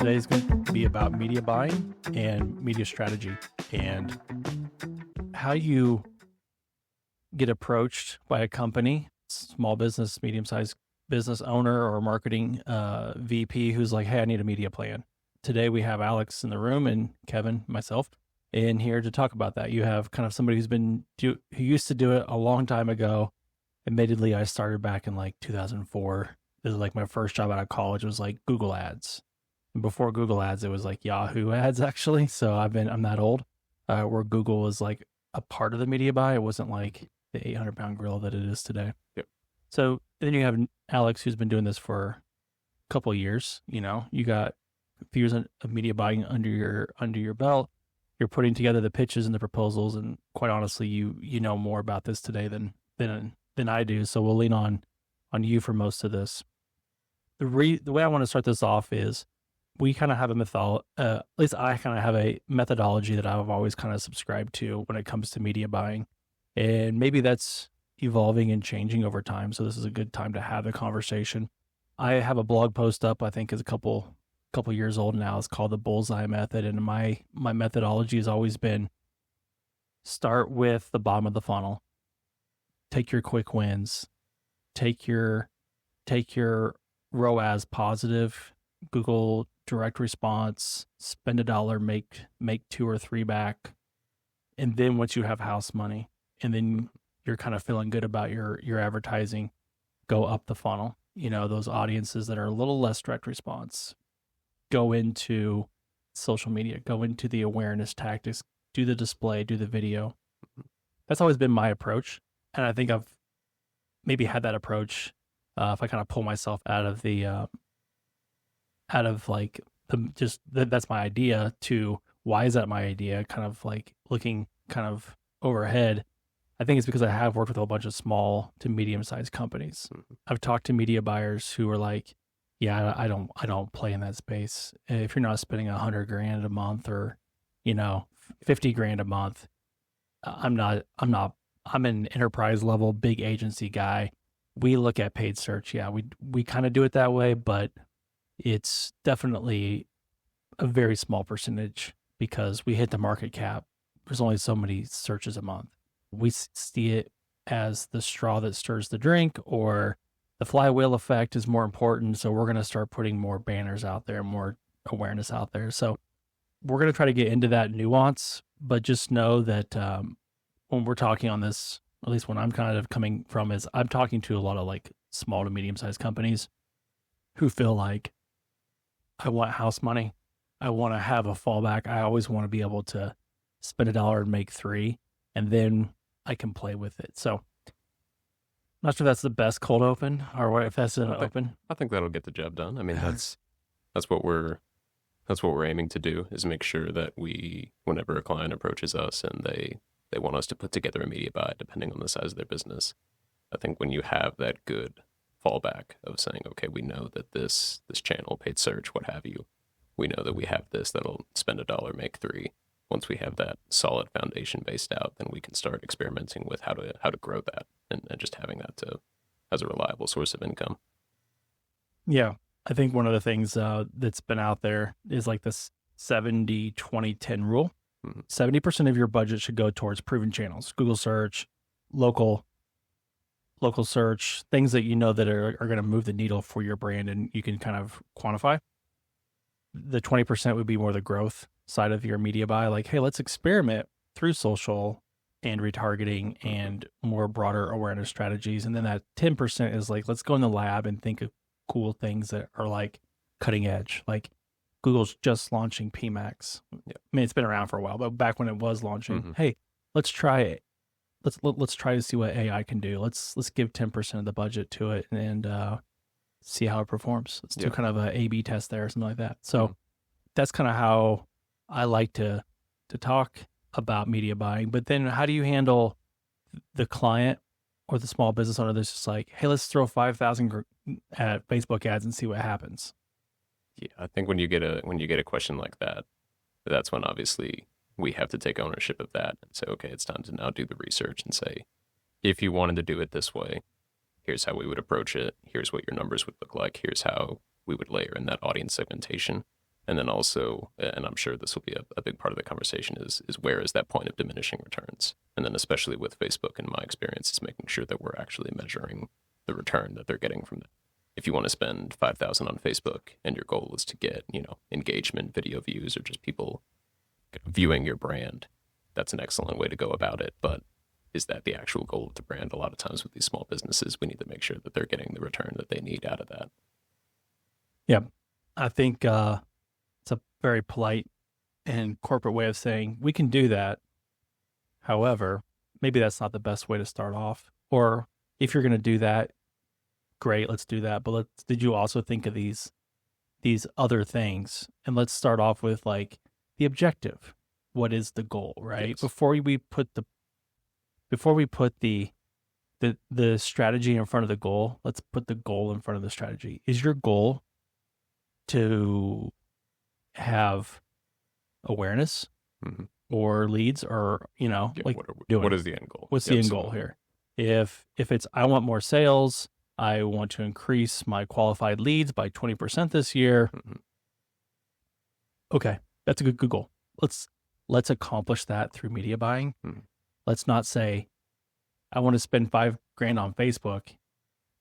Today is going to be about media buying and media strategy and how you get approached by a company, small business, medium-sized business owner or marketing VP who's like, hey, I need a media plan. Today we have Alex in the room and Kevin, myself, in here to talk about that. You have kind of somebody who used to do it a long time ago. Admittedly, I started back in like 2004. This is like my first job out of college was like Google Ads. And before Google Ads, it was like Yahoo Ads actually. So I'm that old, where Google was like a part of the media buy. It wasn't like the 800-pound gorilla that it is today. Yep. So then you have Alex, who's been doing this for a couple of years. You know, you got a few years of media buying under your belt. You're putting together the pitches and the proposals, and quite honestly, you know more about this today than I do. So we'll lean on you for most of this. The way I want to start this off is we kind of have at least I kind of have a methodology that I've always kind of subscribed to when it comes to media buying, and maybe that's evolving and changing over time. So this is a good time to have the conversation. I have a blog post up, I think is a couple years old now. It's called the Bullseye Method. And my methodology has always been start with the bottom of the funnel, take your quick wins, take your ROAS positive, Google direct response, spend $1, make 2 or 3 back. And then once you have house money and then you're kind of feeling good about your advertising, go up the funnel. You know, those audiences that are a little less direct response, go into social media, go into the awareness tactics, do the display, do the video. That's always been my approach. And I think I've maybe had that approach if I kind of pull myself out of that's my idea to why is that my idea, kind of like looking kind of overhead. I think it's because I have worked with a whole bunch of small to medium-sized companies. Mm-hmm. I've talked to media buyers who are like, yeah, I don't play in that space. If you're not spending $100,000 a month or, $50,000 a month, I'm an enterprise level, big agency guy. We look at paid search. Yeah, we kind of do it that way, but it's definitely a very small percentage because we hit the market cap. There's only so many searches a month. We see it as the straw that stirs the drink, or the flywheel effect is more important. So we're going to start putting more banners out there, more awareness out there. So we're going to try to get into that nuance, but just know that when we're talking on this, at least when I'm kind of coming from, is I'm talking to a lot of like small to medium sized companies who feel like I want house money. I want to have a fallback. I always want to be able to spend $1 and make 3, and then I can play with it. So not sure that's the best cold open or if that's an open. I think that'll get the job done. I mean, that's what we're aiming to do, is make sure that whenever a client approaches us and they want us to put together a media buy, depending on the size of their business. I think when you have that good fallback of saying, okay, we know that this channel, paid search, what have you, we know that we have this that'll spend $1, make 3. Once we have that solid foundation based out, then we can start experimenting with how to grow that and just having that as a reliable source of income. Yeah. I think one of the things that's been out there is like this 70-20-10 rule. 70% of your budget should go towards proven channels, Google search, local search, things that you know that are going to move the needle for your brand and you can kind of quantify. The 20% would be more the growth side of your media buy. Like, hey, let's experiment through social and retargeting and more broader awareness strategies. And then that 10% is like, let's go in the lab and think of cool things that are like cutting edge. Like Google's just launching PMax. I mean, it's been around for a while, but back when it was launching, hey, let's try it. Let's try to see what AI can do. Let's give 10% of the budget to it and see how it performs. Let's do kind of a A/B test there or something like that. So that's kind of how I like to talk about media buying. But then how do you handle the client or the small business owner that's just like, hey, let's throw 5,000 at Facebook ads and see what happens? Yeah, I think when you get a question like that, that's when obviously we have to take ownership of that and say, okay, it's time to now do the research and say, if you wanted to do it this way, here's how we would approach it. Here's what your numbers would look like. Here's how we would layer in that audience segmentation. And then also, and I'm sure this will be a big part of the conversation, is where is that point of diminishing returns? And then especially with Facebook, in my experience, is making sure that we're actually measuring the return that they're getting from it. If you want to spend 5,000 on Facebook and your goal is to get, engagement, video views, or just people viewing your brand, that's an excellent way to go about it. But is that the actual goal of the brand? A lot of times with these small businesses, we need to make sure that they're getting the return that they need out of that. Yeah. I think it's a very polite and corporate way of saying we can do that. However, maybe that's not the best way to start off. Or if you're going to do that, great, let's do that. But did you also think of these other things? And let's start off with like the objective. What is the goal, right? Yes. Before we put the strategy in front of the goal, let's put the goal in front of the strategy. Is your goal to have awareness or leads, or what is the end goal? What's the end goal here? If it's I want more sales, I want to increase my qualified leads by 20% this year. Okay, that's a good goal. Let's accomplish that through media buying. Let's not say I want to spend $5,000 on Facebook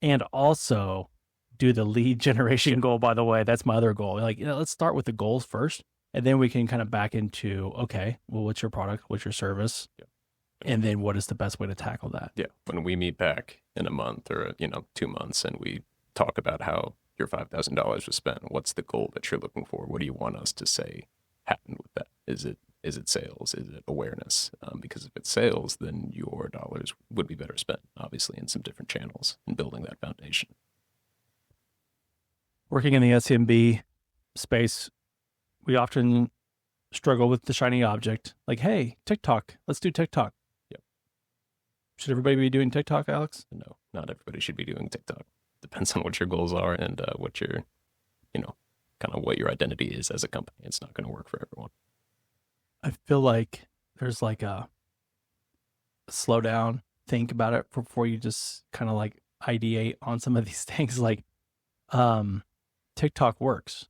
and also do the lead generation goal. By the way, that's my other goal. Let's start with the goals first, and then we can kind of back into, okay, well, what's your product? What's your service? Yeah. And then what is the best way to tackle that? Yeah. When we meet back in a month or, 2 months and we talk about how your $5,000 was spent, what's the goal that you're looking for? What do you want us to say happened with that? Is it sales? Is it awareness? Because if it's sales, then your dollars would be better spent, obviously, in some different channels and building that foundation. Working in the SMB space, we often struggle with the shiny object. Like, hey, TikTok, let's do TikTok. Yep. Should everybody be doing TikTok, Alex? No, not everybody should be doing TikTok. Depends on what your goals are and what your, kind of what your identity is as a company. It's not going to work for everyone. I feel like there's like a slow down, think about it before you just kind of like ideate on some of these things. Like, TikTok works.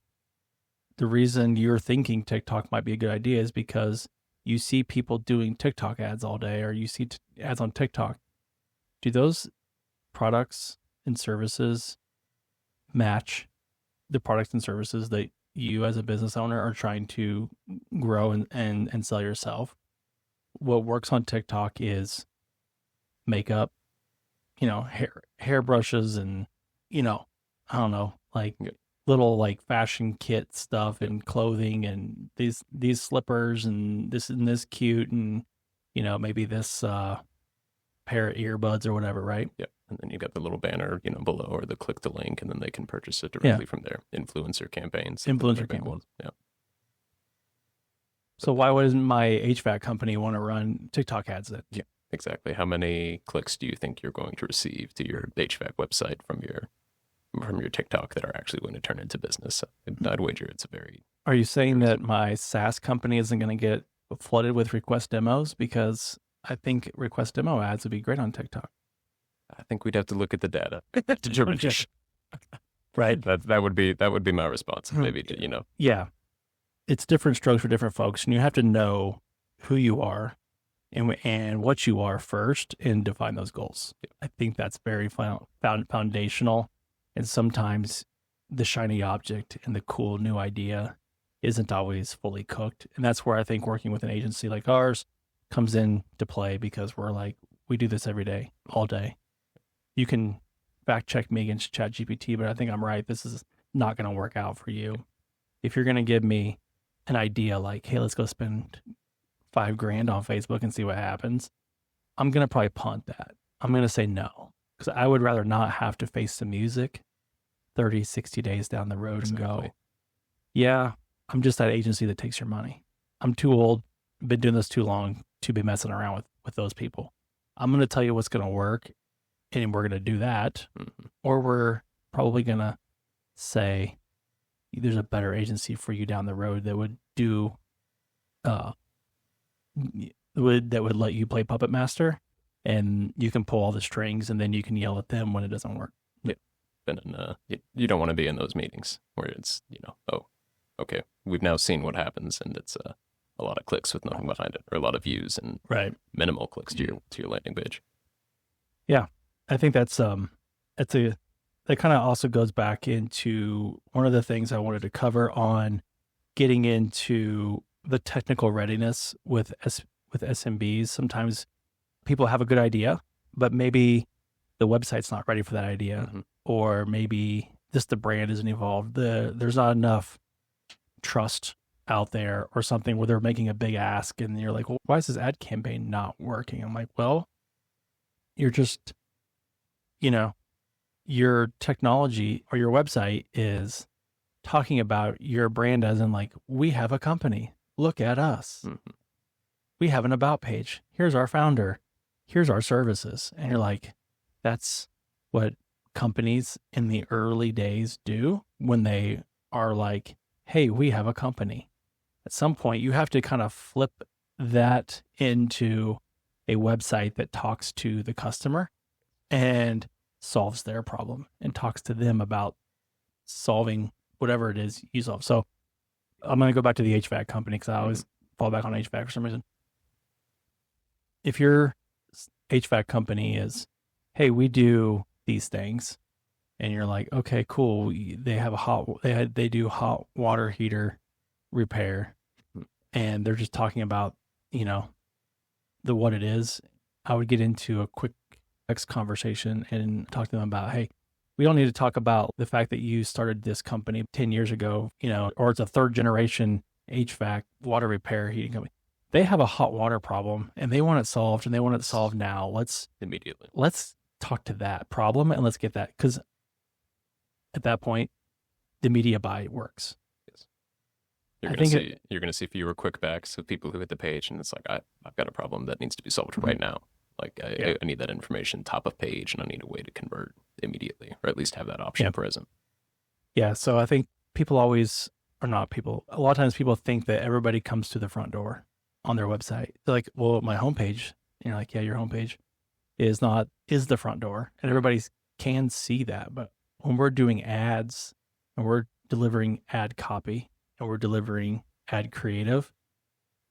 The reason you're thinking TikTok might be a good idea is because you see people doing TikTok ads all day, or you see ads on TikTok. Do those products and services match the products and services that you as a business owner are trying to grow and sell yourself? What works on TikTok is makeup, hair brushes, and, I don't know, like little like fashion kit stuff and clothing and these slippers and this cute, and, maybe this pair of earbuds or whatever, right? Yep. And then you got the little banner, below, or the click the link, and then they can purchase it directly from there. Influencer campaigns. Yeah. So why wouldn't my HVAC company want to run TikTok ads then? Yeah, exactly. How many clicks do you think you're going to receive to your HVAC website from your TikTok that are actually going to turn into business? I'd wager it's a very... Are you saying that my SaaS company isn't going to get flooded with request demos? Because I think request demo ads would be great on TikTok. I think we'd have to look at the data to determine. Right. That would be my response. Maybe Yeah, it's different strokes for different folks, and you have to know who you are and what you are first, and define those goals. Yeah. I think that's very foundational. And sometimes the shiny object and the cool new idea isn't always fully cooked, and that's where I think working with an agency like ours comes into play, because we're like, we do this every day, all day. You can fact check me against ChatGPT, but I think I'm right. This is not going to work out for you. If you're going to give me an idea like, hey, let's go spend $5,000 on Facebook and see what happens, I'm going to probably punt that. I'm going to say no, because I would rather not have to face the music 30, 60 days down the road and go, yeah, I'm just that agency that takes your money. I'm too old, been doing this too long to be messing around with those people. I'm going to tell you what's going to work, and we're going to do that. Or we're probably going to say there's a better agency for you down the road that would do, that would let you play puppet master, and you can pull all the strings, and then you can yell at them when it doesn't work. Yeah. And you don't want to be in those meetings where it's, okay, we've now seen what happens, and it's a lot of clicks with nothing behind it, or a lot of views and Right. minimal clicks to your landing page. Yeah. I think that kind of also goes back into one of the things I wanted to cover on getting into the technical readiness with SMBs. Sometimes people have a good idea, but maybe the website's not ready for that idea, Mm-hmm. or maybe just the brand isn't evolved. There's not enough trust out there or something where they're making a big ask and you're like, well, why is this ad campaign not working? I'm like, well, you're just, your technology or your website is talking about your brand as in like, we have a company. Look at us. Mm-hmm. We have an about page. Here's our founder. Here's our services. And you're like, that's what companies in the early days do when they are like, hey, we have a company. At some point, you have to kind of flip that into a website that talks to the customer and solves their problem and talks to them about solving whatever it is you solve. So I'm going to go back to the HVAC company because I always fall back on HVAC for some reason. If your HVAC company is, hey, we do these things, and you're like, okay, cool. They have they do hot water heater repair, and they're just talking about, what it is. I would get into a quick X conversation and talk to them about, hey, we don't need to talk about the fact that you started this company 10 years ago, or it's a third generation HVAC water repair heating company. They have a hot water problem and they want it solved, and they want it solved now. Let's talk to that problem and let's get that, because at that point, the media buy works. Yes. You're going to see fewer quick backs of people who hit the page and it's like, I've got a problem that needs to be solved right now. Like I need that information top of page, and I need a way to convert immediately, or at least have that option present. Yeah. So I think a lot of times people think that everybody comes to the front door on their website. They're like, well, my homepage, and you're like, yeah, your homepage is the front door, and everybody can see that. But when we're doing ads and we're delivering ad copy and we're delivering ad creative,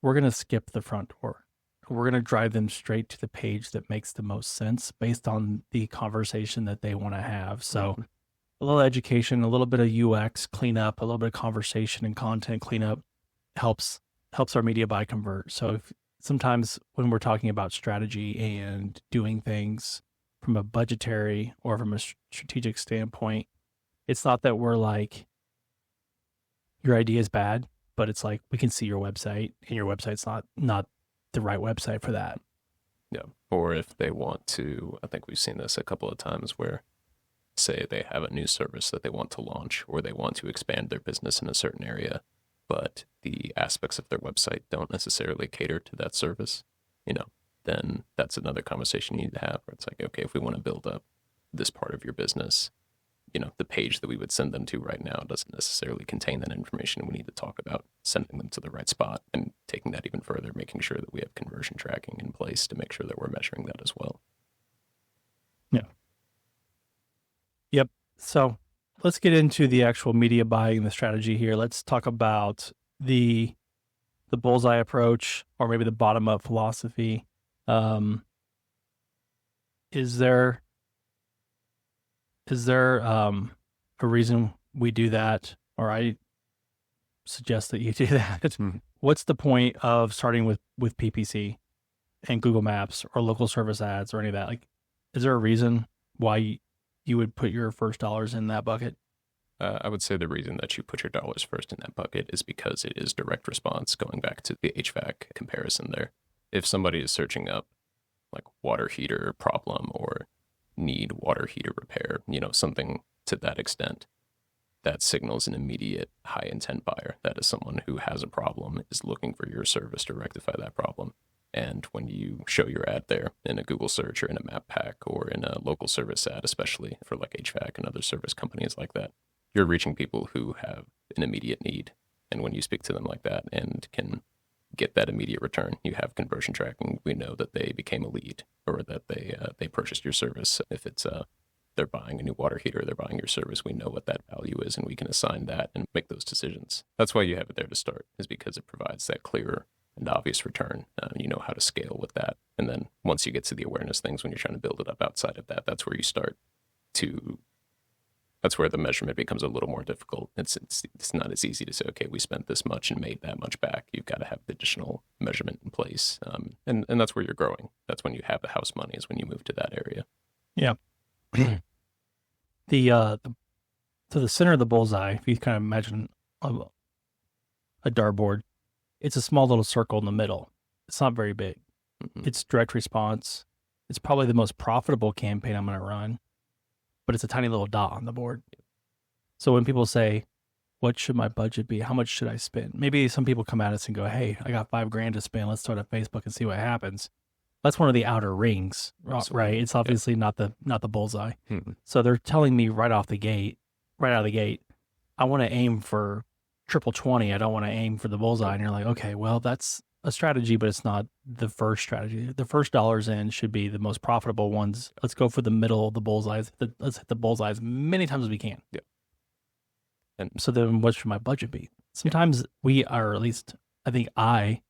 we're going to skip the front door. We're going to drive them straight to the page that makes the most sense based on the conversation that they want to have. So a little education, a little bit of UX cleanup, a little bit of conversation and content cleanup helps our media buy convert. So sometimes when we're talking about strategy and doing things from a budgetary or from a strategic standpoint, it's not that we're like, your idea is bad, but it's like, we can see your website and your website's not the right website for that. Yeah. Or if they want to, I think we've seen this a couple of times where, say they have a new service that they want to launch, or they want to expand their business in a certain area, but the aspects of their website don't necessarily cater to that service, then that's another conversation you need to have, where it's like, okay, if we want to build up this part of your business, the page that we would send them to right now doesn't necessarily contain that information. We need to talk about sending them to the right spot and taking that even further, making sure that we have conversion tracking in place to make sure that we're measuring that as well. Yeah. Yep. So let's get into the actual media buying and the strategy here. Let's talk about the bullseye approach, or maybe the bottom up philosophy. Is there a reason we do that, or I suggest that you do that? Mm-hmm. What's the point of starting with PPC and Google Maps or local service ads or any of that? Like, is there a reason why you would put your first dollars in that bucket? I would say the reason that you put your dollars first in that bucket is because it is direct response, going back to the HVAC comparison there. If somebody is searching up like water heater problem or need water heater repair, something to that extent, that signals an immediate high intent buyer. That is someone who has a problem, is looking for your service to rectify that problem. And when you show your ad there in a Google search or in a map pack or in a local service ad, especially for like HVAC and other service companies like that, you're reaching people who have an immediate need. And when you speak to them like that and can get that immediate return, you have conversion tracking. We know that they became a lead, or that they purchased your service. If it's they're buying a new water heater, they're buying your service, we know what that value is and we can assign that and make those decisions. That's why you have it there to start, is because it provides that clear and obvious return. You know how to scale with that. And then once you get to the awareness things, when you're trying to build it up outside of that, that's where you start to, that's where the measurement becomes a little more difficult. It's not as easy to say, okay, we spent this much and made that much back. You've got to have the additional measurement in place. And that's where you're growing. That's when you have the house money, is when you move to that area. Yeah. To the center of the bullseye, if you kind of imagine a dartboard, it's a small little circle in the middle. It's not very big. Mm-hmm. It's direct response. It's probably the most profitable campaign I'm going to run, but it's a tiny little dot on the board. So when people say, what should my budget be? How much should I spend? Maybe some people come at us and go, hey, I got $5,000 to spend. Let's start a Facebook and see what happens. That's one of the outer rings, right? It's obviously not the bullseye. Mm-hmm. So they're telling me right out of the gate, I want to aim for triple 20. I don't want to aim for the bullseye. And you're like, okay, well, that's a strategy, but it's not the first strategy. The first dollars in should be the most profitable ones. Let's go for the middle of the bullseyes. Let's hit the bullseye as many times as we can. Yeah. And so then what should my budget be? Sometimes we are, or at least I think I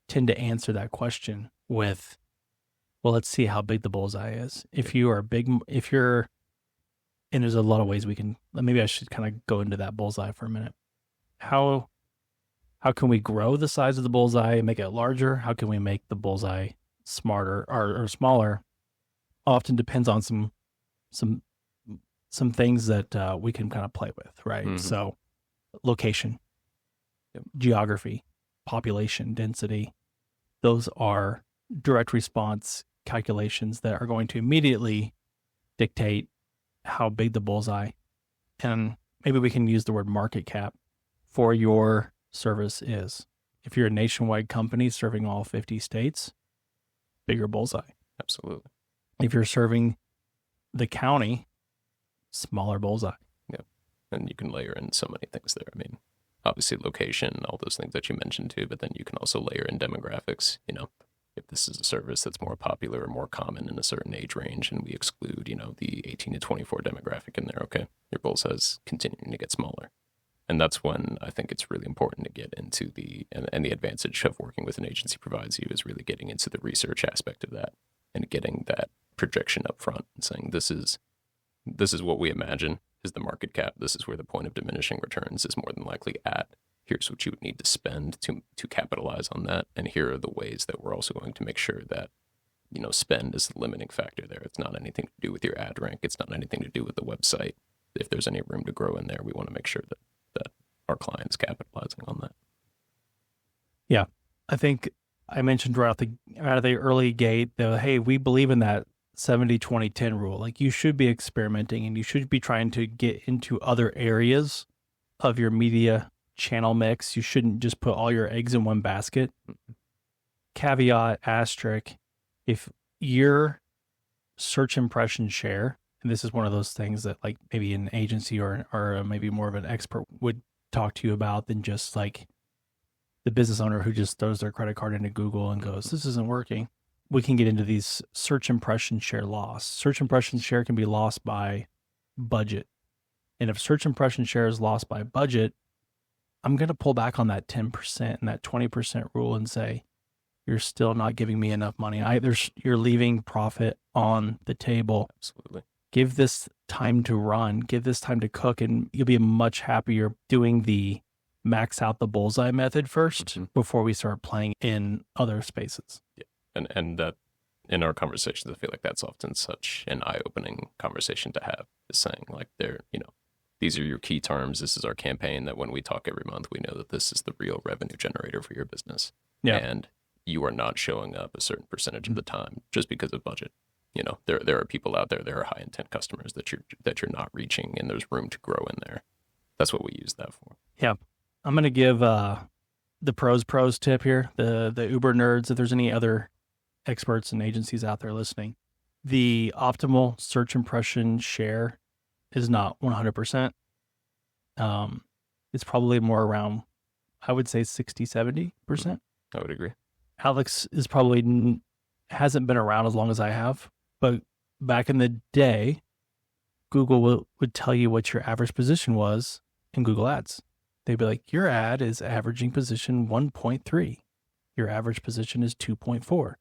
tend to answer that question with, well, let's see how big the bullseye is. If you are big, and there's a lot of ways we can, maybe I should kind of go into that bullseye for a minute. How can we grow the size of the bullseye, make it larger? How can we make the bullseye smarter or smaller? Often depends on some things that we can kind of play with, right? Mm-hmm. So location, geography, population density, those are direct response calculations that are going to immediately dictate how big the bullseye, and maybe we can use the word market cap for your service is. If you're a nationwide company serving all 50 states, bigger bullseye. Absolutely. If you're serving the county, smaller bullseye. Yeah. And you can layer in so many things there. I mean, obviously location, all those things that you mentioned too, but then you can also layer in demographics. You know, if this is a service that's more popular or more common in a certain age range and we exclude, you know, the 18 to 24 demographic in there, okay, your bullseye is continuing to get smaller. And that's when I think it's really important to get into and the advantage of working with an agency provides you is really getting into the research aspect of that and getting that projection up front and saying, this is what we imagine is the market cap. This is where the point of diminishing returns is more than likely at. Here's what you would need to spend to capitalize on that. And here are the ways that we're also going to make sure that, you know, spend is the limiting factor there. It's not anything to do with your ad rank. It's not anything to do with the website. If there's any room to grow in there, we want to make sure that our clients capitalizing on that. Yeah. I think I mentioned right out of the early gate that, hey, we believe in that 70-20-10 rule. Like, you should be experimenting and you should be trying to get into other areas of your media channel mix. You shouldn't just put all your eggs in one basket. Caveat, asterisk, if your search impression share, and this is one of those things that like maybe an agency or maybe more of an expert would talk to you about than just like the business owner who just throws their credit card into Google and goes, this isn't working. We can get into these search impression share loss. Search impression share can be lost by budget. And if search impression share is lost by budget, I'm going to pull back on that 10% and that 20% rule and say, you're still not giving me enough money. You're leaving profit on the table. Absolutely. Give this time to run, give this time to cook, and you'll be much happier doing the max out the bullseye method first before we start playing in other spaces. Yeah. And that in our conversations, I feel like that's often such an eye-opening conversation to have, is saying like, these are your key terms. This is our campaign that when we talk every month, we know that this is the real revenue generator for your business. Yeah. And you are not showing up a certain percentage of the time just because of budget. You know, there are people out there are high intent customers that you're not reaching, and there's room to grow in there. That's what we use that for. Yeah. I'm going to give the pros tip here, the Uber nerds, if there's any other experts and agencies out there listening. The optimal search impression share is not 100%. It's probably more around, I would say 60-70%. I would agree. Alex is probably hasn't been around as long as I have, but back in the day, Google would tell you what your average position was in Google Ads. They'd be like, your ad is averaging position 1.3. Your average position is 2.4.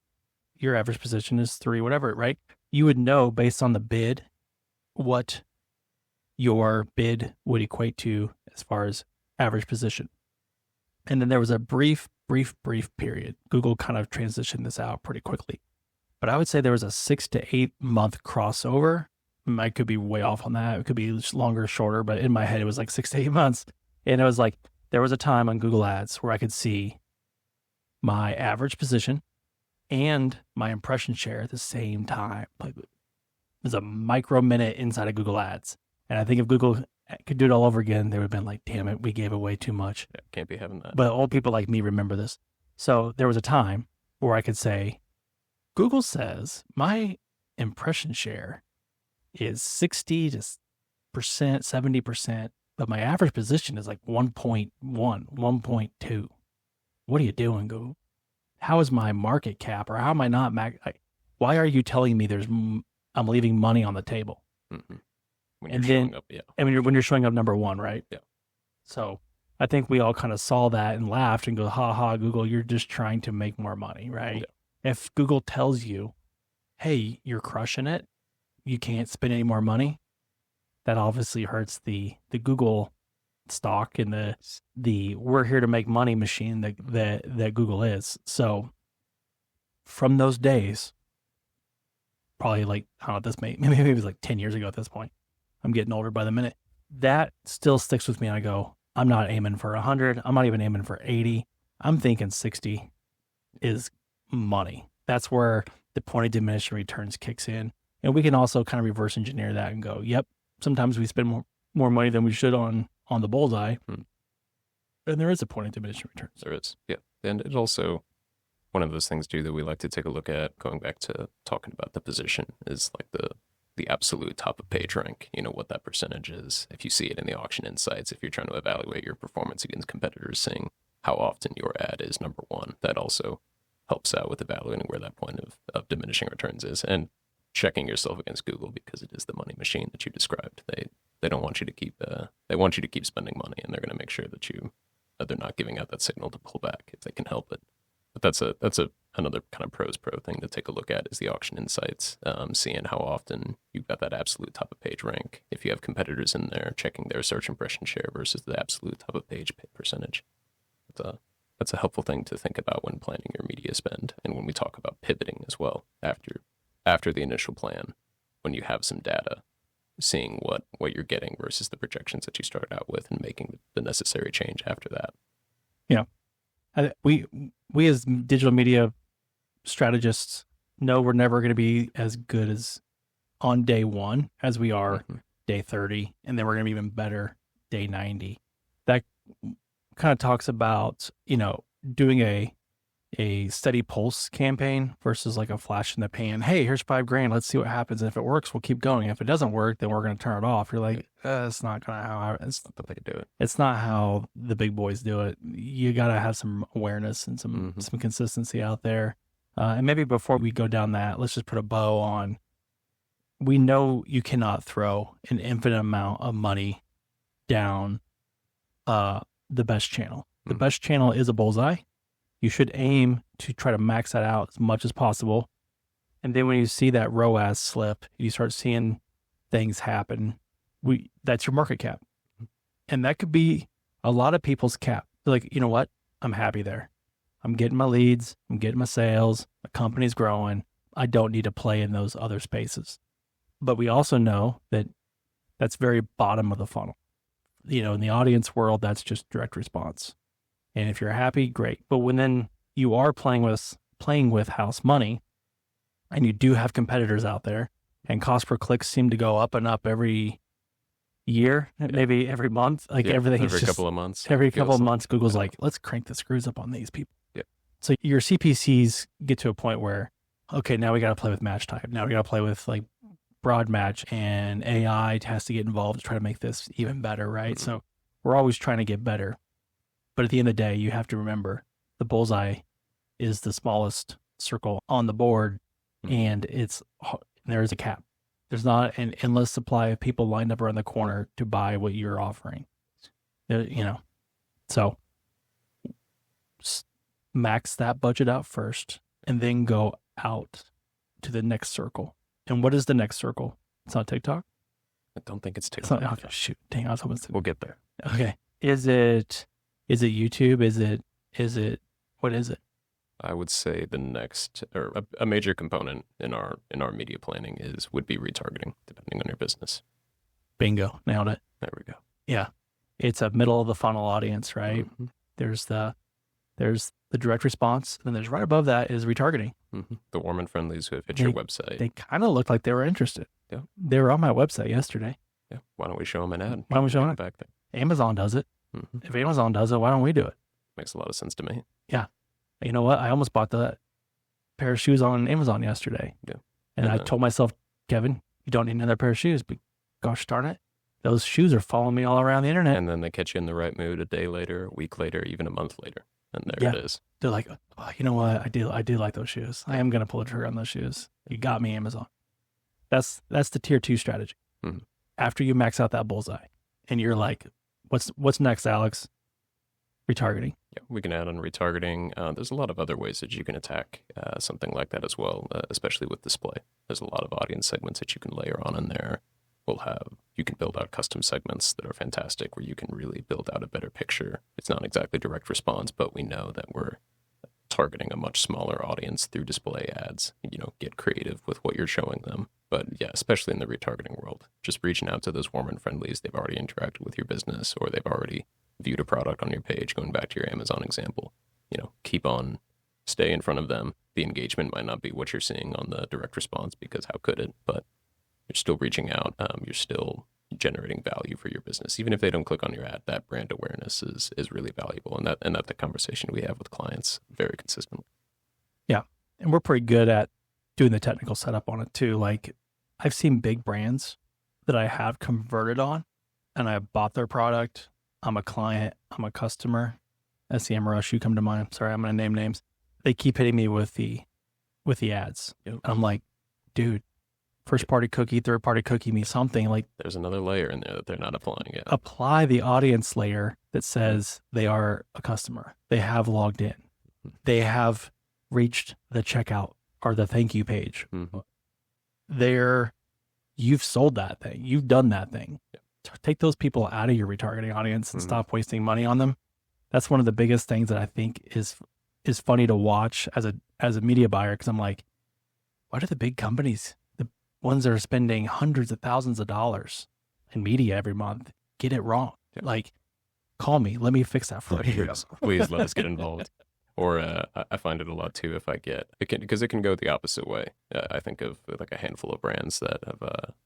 Your average position is 3, whatever, right? You would know based on the bid what your bid would equate to as far as average position. And then there was a brief period. Google kind of transitioned this out pretty quickly. But I would say there was a 6 to 8 month crossover. I could be way off on that. It could be longer, shorter, but in my head, it was like 6 to 8 months. And it was like, there was a time on Google Ads where I could see my average position and my impression share at the same time. Like, there's a micro minute inside of Google Ads. And I think if Google could do it all over again, they would have been like, damn it, we gave away too much. Yeah, can't be having that. But old people like me remember this. So there was a time where I could say, Google says my impression share is 60 to percent, 70%, but my average position is like 1.1, 1.2. What are you doing, Google? How is my market cap, or how am I not? Why are you telling me I'm leaving money on the table? Mm-hmm. When you're showing up, yeah. And when you're showing up number one, right? Yeah. So I think we all kind of saw that and laughed and go, ha ha, Google, you're just trying to make more money, right? Yeah. If Google tells you, hey, you're crushing it, you can't spend any more money, that obviously hurts the Google stock and the we're here to make money machine that Google is. So from those days, probably like, I don't know, this maybe it was like 10 years ago at this point. I'm getting older by the minute. That still sticks with me. I go, I'm not aiming for 100. I'm not even aiming for 80. I'm thinking 60 is money. That's where the point of diminishing returns kicks in. And we can also kind of reverse engineer that and go, yep, sometimes we spend more money than we should on the bullseye. And there is a point of diminishing returns. There is, yeah. And it also, one of those things too that we like to take a look at, going back to talking about the position, is like the absolute top of page rank, what that percentage is. If you see it in the auction insights, if you're trying to evaluate your performance against competitors, seeing how often your ad is number one, that also helps out with evaluating where that point of diminishing returns is, and checking yourself against Google, because it is the money machine that you described. They don't want you to keep, they want you to keep spending money, and they're going to make sure that they're not giving out that signal to pull back if they can help it. But that's another kind of pros pro thing to take a look at, is the auction insights, seeing how often you've got that absolute top of page rank. If you have competitors in there, checking their search impression share versus the absolute top of page percentage. That's a helpful thing to think about when planning your media spend, and when we talk about pivoting as well after the initial plan, when you have some data, seeing what you're getting versus the projections that you started out with, and making the necessary change after that. Yeah. We as digital media strategists know we're never going to be as good as on day one as we are day 30, and then we're going to be even better day 90. That kind of talks about, doing a steady pulse campaign versus like a flash in the pan. Hey, here's $5,000. Let's see what happens. And if it works, we'll keep going. If it doesn't work, then we're going to turn it off. You're like, it's not going to how it's not the way to do it. It's not how the big boys do it. You got to have some awareness and some consistency out there. And maybe before we go down that, let's just put a bow on. We know you cannot throw an infinite amount of money down the best channel. The best channel is a bullseye. You should aim to try to max that out as much as possible. And then when you see that ROAS slip, you start seeing things happen. That's your market cap. And that could be a lot of people's cap. They're like, you know what? I'm happy there. I'm getting my leads. I'm getting my sales. My company's growing. I don't need to play in those other spaces. But we also know that that's very bottom of the funnel. In the audience world, that's just direct response. And if you're happy, great. But when then you are playing with house money, and you do have competitors out there, and cost per click seem to go up and up every year, maybe every month, everything is every just, couple of months. Every couple of months, Google's like, let's crank the screws up on these people. Yeah. So your CPCs get to a point where, okay, now we got to play with match type. Now we got to play with like broad match, and AI has to get involved to try to make this even better, right? So we're always trying to get better. But at the end of the day, you have to remember the bullseye is the smallest circle on the board, and there is a cap. There's not an endless supply of people lined up around the corner to buy what you're offering. You know, so max that budget out first and then go out to the next circle. And what is the next circle? It's not TikTok? I don't think it's It's TikTok. not, okay, shoot. Dang, I was hoping We'll get there. okay. Is it YouTube? Is it, what is it? I would say the next, or a major component in our media planning would be retargeting, depending on your business. Bingo. Nailed it. There we go. Yeah. It's a middle of the funnel audience, right? Mm-hmm. There's the direct response, and then there's right above that is retargeting. Mm-hmm. The warm and friendlies who have hit your website. They kind of looked like they were interested. Yeah. They were on my website yesterday. Yeah. Why don't we show them an ad? Why don't we show them back there? Amazon does it. Mm-hmm. If Amazon does it, why don't we do it? Makes a lot of sense to me. Yeah. You know what? I almost bought that pair of shoes on Amazon yesterday. Yeah. And I told myself, Kevin, you don't need another pair of shoes. But gosh darn it, those shoes are following me all around the internet. And then they catch you in the right mood a day later, a week later, even a month later. And there it is. They're like, oh, you know what? I do like those shoes. I am going to pull the trigger on those shoes. You got me, Amazon. That's the tier 2 strategy. Mm-hmm. After you max out that bullseye and you're like, what's next, Alex? Retargeting. Yeah, we can add on retargeting. There's a lot of other ways that you can attack something like that as well, especially with display. There's a lot of audience segments that you can layer on in there. You can build out custom segments that are fantastic where you can really build out a better picture. It's not exactly direct response, but we know that we're targeting a much smaller audience through display ads. Get creative with what you're showing them. But yeah, especially in the retargeting world, just reaching out to those warm and friendlies. They've already interacted with your business or they've already viewed a product on your page, going back to your Amazon example. Stay in front of them. The engagement might not be what you're seeing on the direct response because how could it? But you're still reaching out. You're still generating value for your business. Even if they don't click on your ad, that brand awareness is really valuable. And that's the conversation we have with clients very consistently. Yeah. And we're pretty good at doing the technical setup on it too. Like I've seen big brands that I have converted on and I bought their product. I'm a client. I'm a customer. SEMrush, you come to mind. Sorry, I'm going to name names. They keep hitting me with the ads. Yep. And I'm like, dude, first party cookie, third party cookie, me something like. There's another layer in there that they're not applying yet. Apply the audience layer that says they are a customer. They have logged in. They have reached the checkout or the thank you page. Mm-hmm. You've sold that thing. You've done that thing. Yep. Take those people out of your retargeting audience and Mm-hmm. stop wasting money on them. That's one of the biggest things that I think is funny to watch as a media buyer. Cause I'm like, why do the big companies, the ones that are spending hundreds of thousands of dollars in media every month, get it wrong? Yep. Like, call me, let me fix that for you. Please let us get involved. Or I find it a lot too if I get because it can go the opposite way. I think of like a handful of brands that have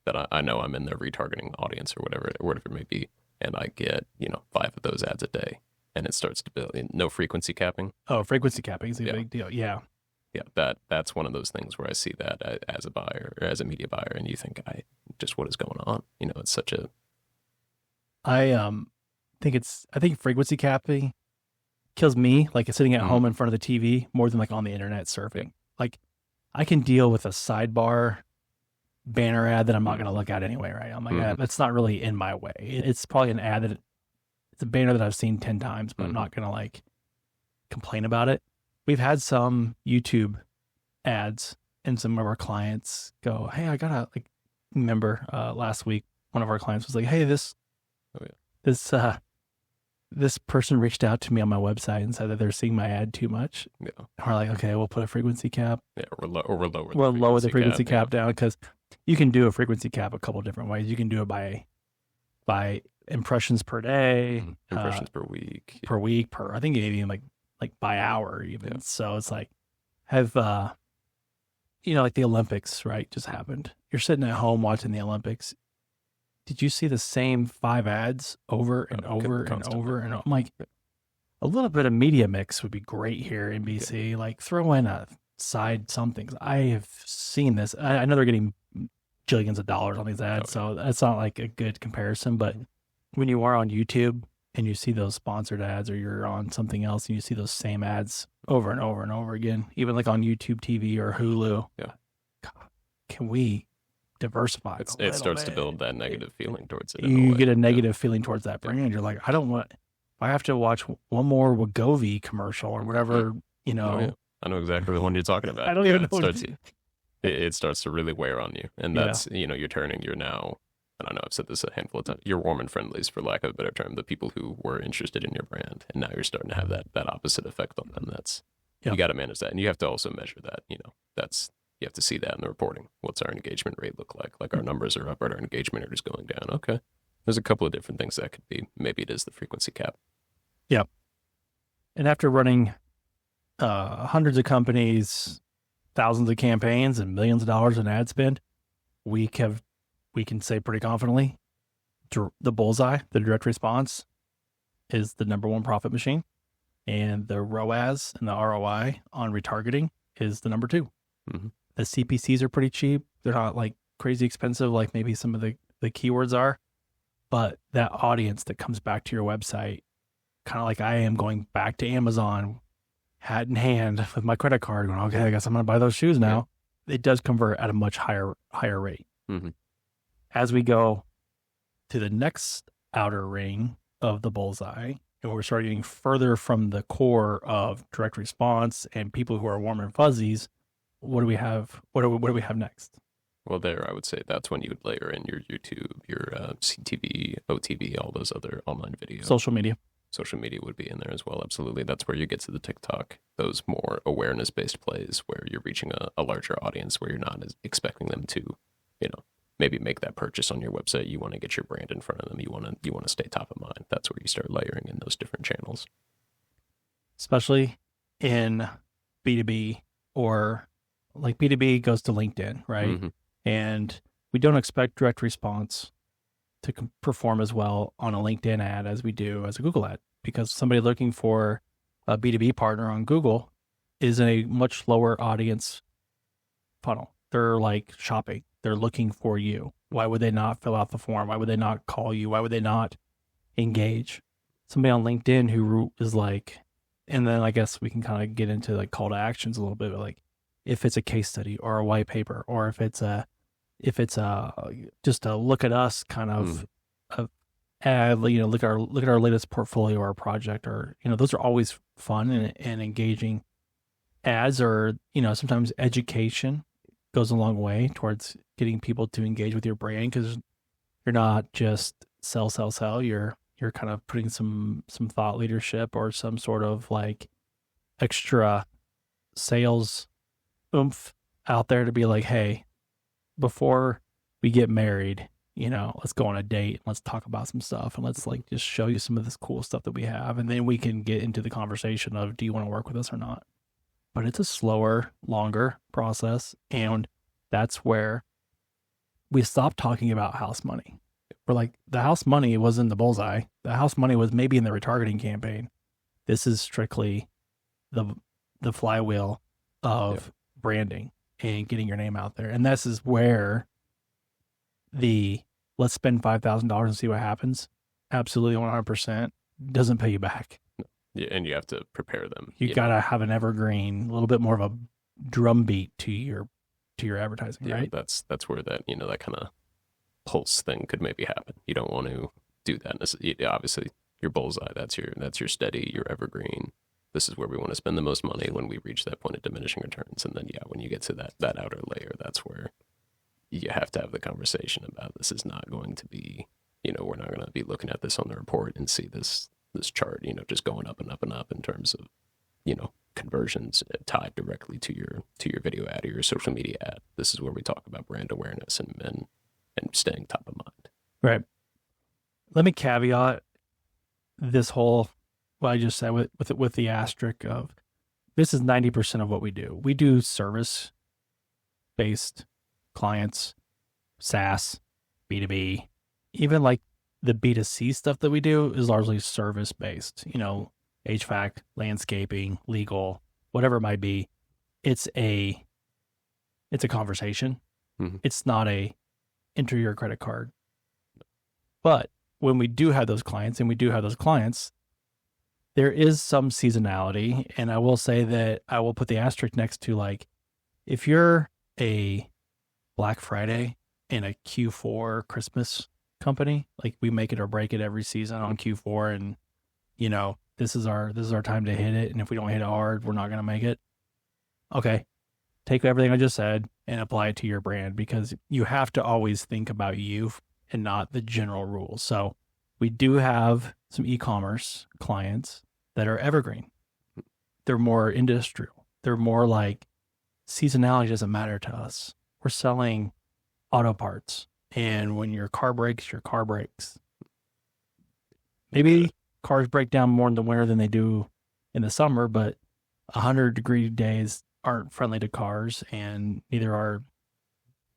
that I know I'm in their retargeting audience or whatever it may be, and I get 5 of those ads a day, and it starts to build no frequency capping. Oh, frequency capping is a Yeah. big deal. Yeah. Yeah, that's one of those things where I see that as a buyer or as a media buyer, and you think, what is going on? It's such a. I think frequency capping kills me, like sitting at home in front of the TV more than like on the internet surfing. Like I can deal with a sidebar banner ad that I'm not going to look at anyway, right? I'm like, that's not really in my way. It's probably an ad it's a banner that I've seen 10 times, but I'm not going to like complain about it. We've had some YouTube ads and some of our clients go, hey, I gotta remember last week, one of our clients was like, hey, this person reached out to me on my website and said that they're seeing my ad too much. Yeah. And we're like, okay, we'll put a frequency cap. Yeah, we'll lower. We'll lower the frequency cap down because you can do a frequency cap a couple different ways. You can do it by impressions per day, impressions per week, I think even like by hour even. Yeah. So it's like have like the Olympics, right? Just happened. You're sitting at home watching the Olympics. Did you see the same 5 ads over and over and over? And I'm like, a little bit of media mix would be great here, NBC. Yeah. Like throw in a side something. I have seen this. I know they're getting jillions of dollars on these ads, so that's not like a good comparison. But when you are on YouTube and you see those sponsored ads, or you're on something else and you see those same ads over and over and over again, even like on YouTube TV or Hulu, yeah, God, can we diversify. It starts to build that negative feeling towards it. You get a negative feeling towards that brand. You're like, I don't want, if I have to watch one more Wegovy commercial or whatever, you know. Oh, yeah. I know exactly the one you're talking about. I don't even know. It starts to really wear on you. And that's, you know, you're now, I don't know, I've said this a handful of times, you're warm and friendlies, for lack of a better term, the people who were interested in your brand. And now you're starting to have that opposite effect on them. You got to manage that. And you have to also measure that, you know, you have to see that in the reporting. What's our engagement rate look like? Like, our numbers are up, but our engagement rate is going down. Okay. There's a couple of different things that could be. Maybe it is the frequency cap. Yep. And after running hundreds of companies, thousands of campaigns, and millions of dollars in ad spend, we can say pretty confidently, the Bullseye, the direct response, is the number one profit machine, and the ROAS and the ROI on retargeting is the number two. Mm-hmm. The CPCs are pretty cheap. They're not like crazy expensive like maybe some of the keywords are, but that audience that comes back to your website, kind of like I am going back to Amazon, hat in hand with my credit card, going, okay, I guess I'm going to buy those shoes now. It does convert at a much higher rate. Mm-hmm. As we go to the next outer ring of the bullseye, and we're starting getting further from the core of direct response and people who are warm and fuzzies, what do we have? What do we have next? Well, there, I would say that's when you would layer in your YouTube, your CTV, OTV, all those other online videos. Social media. Social media would be in there as well. Absolutely. That's where you get to the TikTok, those more awareness-based plays where you're reaching a larger audience, where you're not expecting them to, you know, maybe make that purchase on your website. You want to get your brand in front of them. You want to stay top of mind. That's where you start layering in those different channels. Especially in B2B, or like B2B goes to LinkedIn, right? Mm-hmm. And we don't expect direct response to perform as well on a LinkedIn ad as we do as a Google ad, because somebody looking for a B2B partner on Google is in a much lower audience funnel. They're like shopping. They're looking for you. Why would they not fill out the form? Why would they not call you? Why would they not engage? Somebody on LinkedIn who is like, and then I guess we can kind of get into like call to actions a little bit, but like if it's a case study or a white paper, or if it's just a look at us kind of ad, you know, look at our latest portfolio or project, or, you know, those are always fun and engaging ads. Or, you know, sometimes education goes a long way towards getting people to engage with your brand, because you're not just sell. You're kind of putting some thought leadership or some sort of like extra sales oomph out there to be like, hey, before we get married, you know, let's go on a date, let's talk about some stuff, and let's like just show you some of this cool stuff that we have, and then we can get into the conversation of, do you want to work with us or not? But it's a slower, longer process, and that's where we stopped talking about house money. We're like, the house money was in the bullseye. The house money was maybe in the retargeting campaign. This is strictly the flywheel of branding and getting your name out there. And this is where the let's spend $5,000 and see what happens, absolutely 100%, doesn't pay you back. Yeah, and you have to prepare them. You got to have an evergreen, a little bit more of a drum beat to your advertising, right? That's where that, you know, that kind of pulse thing could maybe happen. You don't want to do that. Obviously, your bullseye, that's your steady, your evergreen. This is where we want to spend the most money when we reach that point of diminishing returns. And then, when you get to that outer layer, that's where you have to have the conversation about, this is not going to be, you know, we're not going to be looking at this on the report and see this chart, you know, just going up and up and up in terms of, you know, conversions tied directly to your video ad or your social media ad. This is where we talk about brand awareness and staying top of mind. Right. Let me caveat this whole, what I just said with the asterisk of, this is 90% of what we do. We do service-based clients, SaaS, B2B, even like the B2C stuff that we do is largely service-based, you know, HVAC, landscaping, legal, whatever it might be. It's a conversation. Mm-hmm. It's not a enter your credit card. But when we do have those clients, there is some seasonality. And I will say that I will put the asterisk next to, like, if you're a Black Friday in a Q4 Christmas company. Like we make it or break it every season on Q4, and this is our time to hit it. And if we don't hit it hard, we're not going to make it. Okay, take everything I just said and apply it to your brand, because you have to always think about you and not the general rules. So we do have some e-commerce clients that are evergreen. They're more industrial. They're more like seasonality doesn't matter to us. We're selling auto parts. And when your car breaks, your car breaks. Maybe cars break down more in the winter than they do in the summer, but 100-degree days aren't friendly to cars, and neither are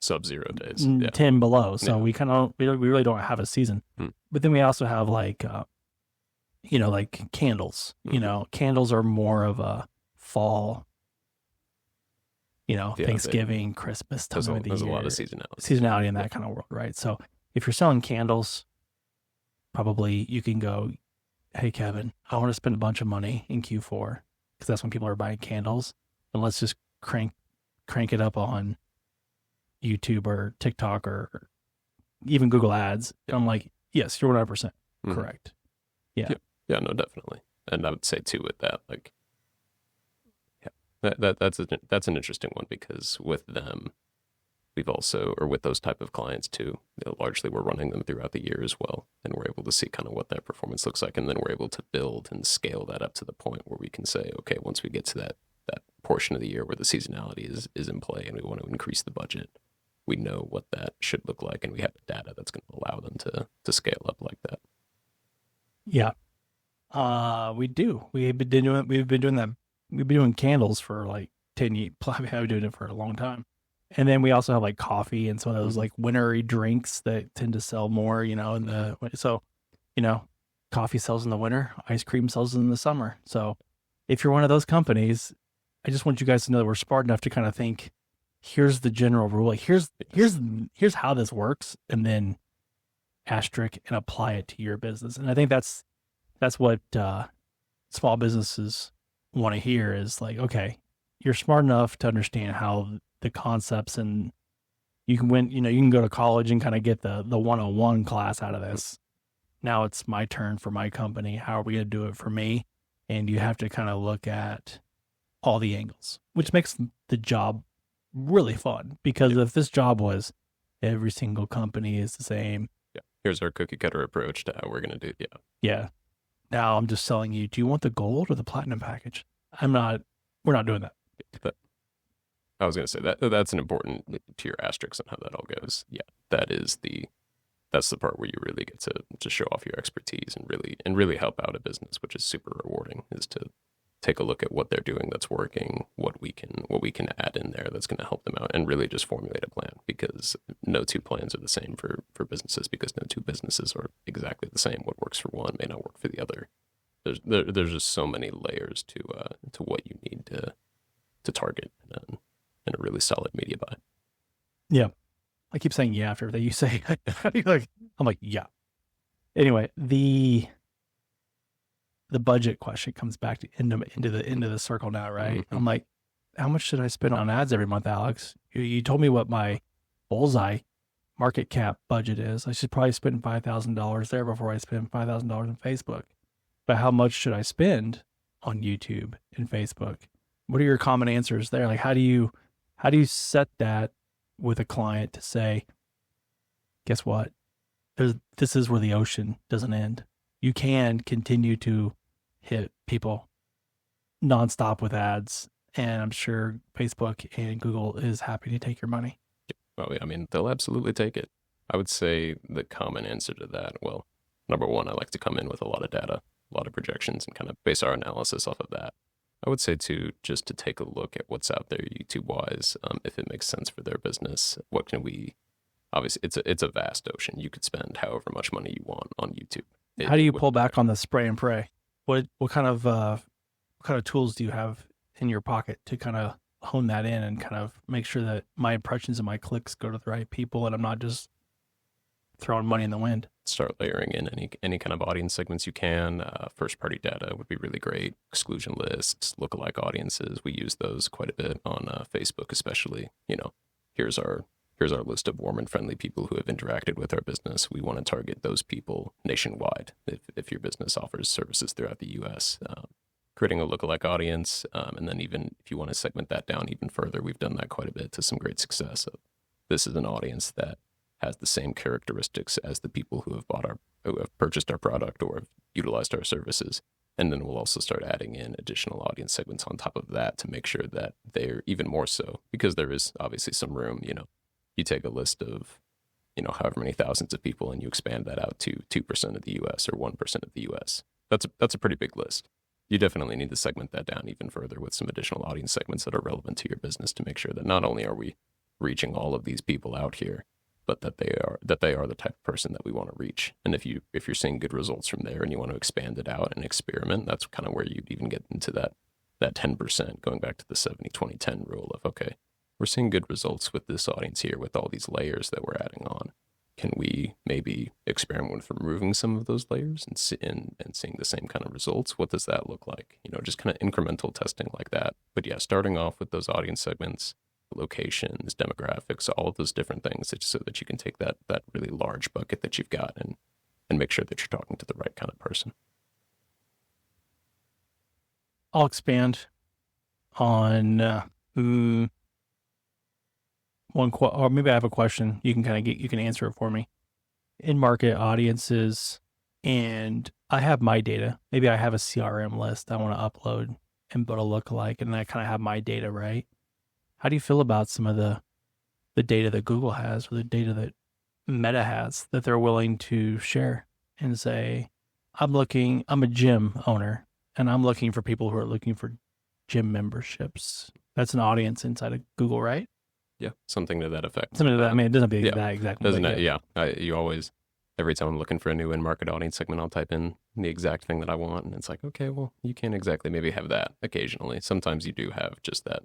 sub-zero days. 10 below. So we really don't have a season. But then we also have like candles. Candles are more of a fall, Thanksgiving, Christmas time of the year. There's a lot of seasonality in that kind of world, right? So if you're selling candles, probably you can go, hey, Kevin, I want to spend a bunch of money in Q4 because that's when people are buying candles. And let's just crank it up on YouTube or TikTok or even Google Ads. And I'm like, yes, you're 100% correct. Yeah. Yeah, no, definitely. And I would say too with that, like, that's an interesting one, because with them, we've also, or with those type of clients too, largely we're running them throughout the year as well, and we're able to see kind of what that performance looks like, and then we're able to build and scale that up to the point where we can say, okay, once we get to that portion of the year where the seasonality is in play and we want to increase the budget, we know what that should look like, and we have the data that's going to allow them to scale up like that. Yeah. We do. We've been doing that. We've been doing candles for like 10 years. I've been doing it for a long time. And then we also have like coffee and some of those like wintry drinks that tend to sell more, coffee sells in the winter, ice cream sells in the summer. So if you're one of those companies, I just want you guys to know that we're smart enough to kind of think, here's the general rule. Like here's how this works, and then asterisk and apply it to your business. And I think that's what small businesses want to hear, is like, okay, you're smart enough to understand how the concepts, and you can go to college and kind of get the 101 class out of this. Now it's my turn for my company. How are we going to do it for me? And you have to kind of look at all the angles, which makes the job really fun, because if this job was every single company is the same. Yeah. Here's our cookie cutter approach to how we're going to do it. Yeah. Now I'm just selling you, do you want the gold or the platinum package? We're not doing that. But I was going to say that's an important to your asterisks on how that all goes. Yeah. That's the part where you really get to show off your expertise and really help out a business, which is super rewarding, is to take a look at what they're doing that's working, what we can add in there that's going to help them out, and really just formulate a plan, because no two plans are the same for businesses, because no two businesses are exactly the same. What works for one may not work for the other. There's just so many layers to what you need to target in a really solid media buy. Yeah. I keep saying yeah after everything you say. I'm like, yeah. Anyway, the budget question comes back to into the circle now, right? Mm-hmm. I'm like, how much should I spend on ads every month, Alex? You told me what my bullseye market cap budget is. I should probably spend $5,000 there before I spend $5,000 on Facebook. But how much should I spend on YouTube and Facebook? What are your common answers there? Like, how do you set that with a client to say, guess what? This is where the ocean doesn't end. You can continue to hit people nonstop with ads, and I'm sure Facebook and Google is happy to take your money. Well, I mean, they'll absolutely take it. I would say the common answer to that, well, number one, I like to come in with a lot of data, a lot of projections, and kind of base our analysis off of that. I would say too, just to take a look at what's out there YouTube-wise, if it makes sense for their business. What can we? Obviously, it's a vast ocean. You could spend however much money you want on YouTube. How do you pull back on the spray and pray? What kind of tools do you have in your pocket to kind of hone that in and kind of make sure that my impressions and my clicks go to the right people, and I'm not just throwing money in the wind? Start layering in any kind of audience segments you can. First party data would be really great. Exclusion lists, lookalike audiences. We use those quite a bit on Facebook, especially. Here's our here's our list of warm and friendly people who have interacted with our business. We want to target those people nationwide if your business offers services throughout the U.S. Creating a lookalike audience, and then even if you want to segment that down even further, we've done that quite a bit to some great success. So this is an audience that has the same characteristics as the people who have purchased our product or have utilized our services. And then we'll also start adding in additional audience segments on top of that to make sure that they're even more so, because there is obviously some room. You take a list of, however many thousands of people and you expand that out to 2% of the U.S. or 1% of the U.S. That's a pretty big list. You definitely need to segment that down even further with some additional audience segments that are relevant to your business to make sure that not only are we reaching all of these people out here, but that they are the type of person that we want to reach. And if you're seeing good results from there and you want to expand it out and experiment, that's kind of where you'd even get into that 10%, going back to the 70-20-10 rule of, okay, we're seeing good results with this audience here with all these layers that we're adding on. Can we maybe experiment with removing some of those layers and seeing the same kind of results? What does that look like? Just kind of incremental testing like that. But yeah, starting off with those audience segments, locations, demographics, all of those different things, so that you can take that really large bucket that you've got and make sure that you're talking to the right kind of person. I'll expand on or maybe I have a question. You can answer it for me. In market audiences, and I have my data. Maybe I have a CRM list I want to upload and build a lookalike, and I kind of have my data, right? How do you feel about some of the data that Google has or the data that Meta has that they're willing to share and say, I'm a gym owner and I'm looking for people who are looking for gym memberships. That's an audience inside of Google, right? Yeah, something to that effect. Something to that. I mean, it doesn't have to be that exactly. Doesn't it? Yeah. You always, every time I'm looking for a new in-market audience segment, I'll type in the exact thing that I want. And it's like, okay, well, you can't exactly maybe have that occasionally. Sometimes you do have just that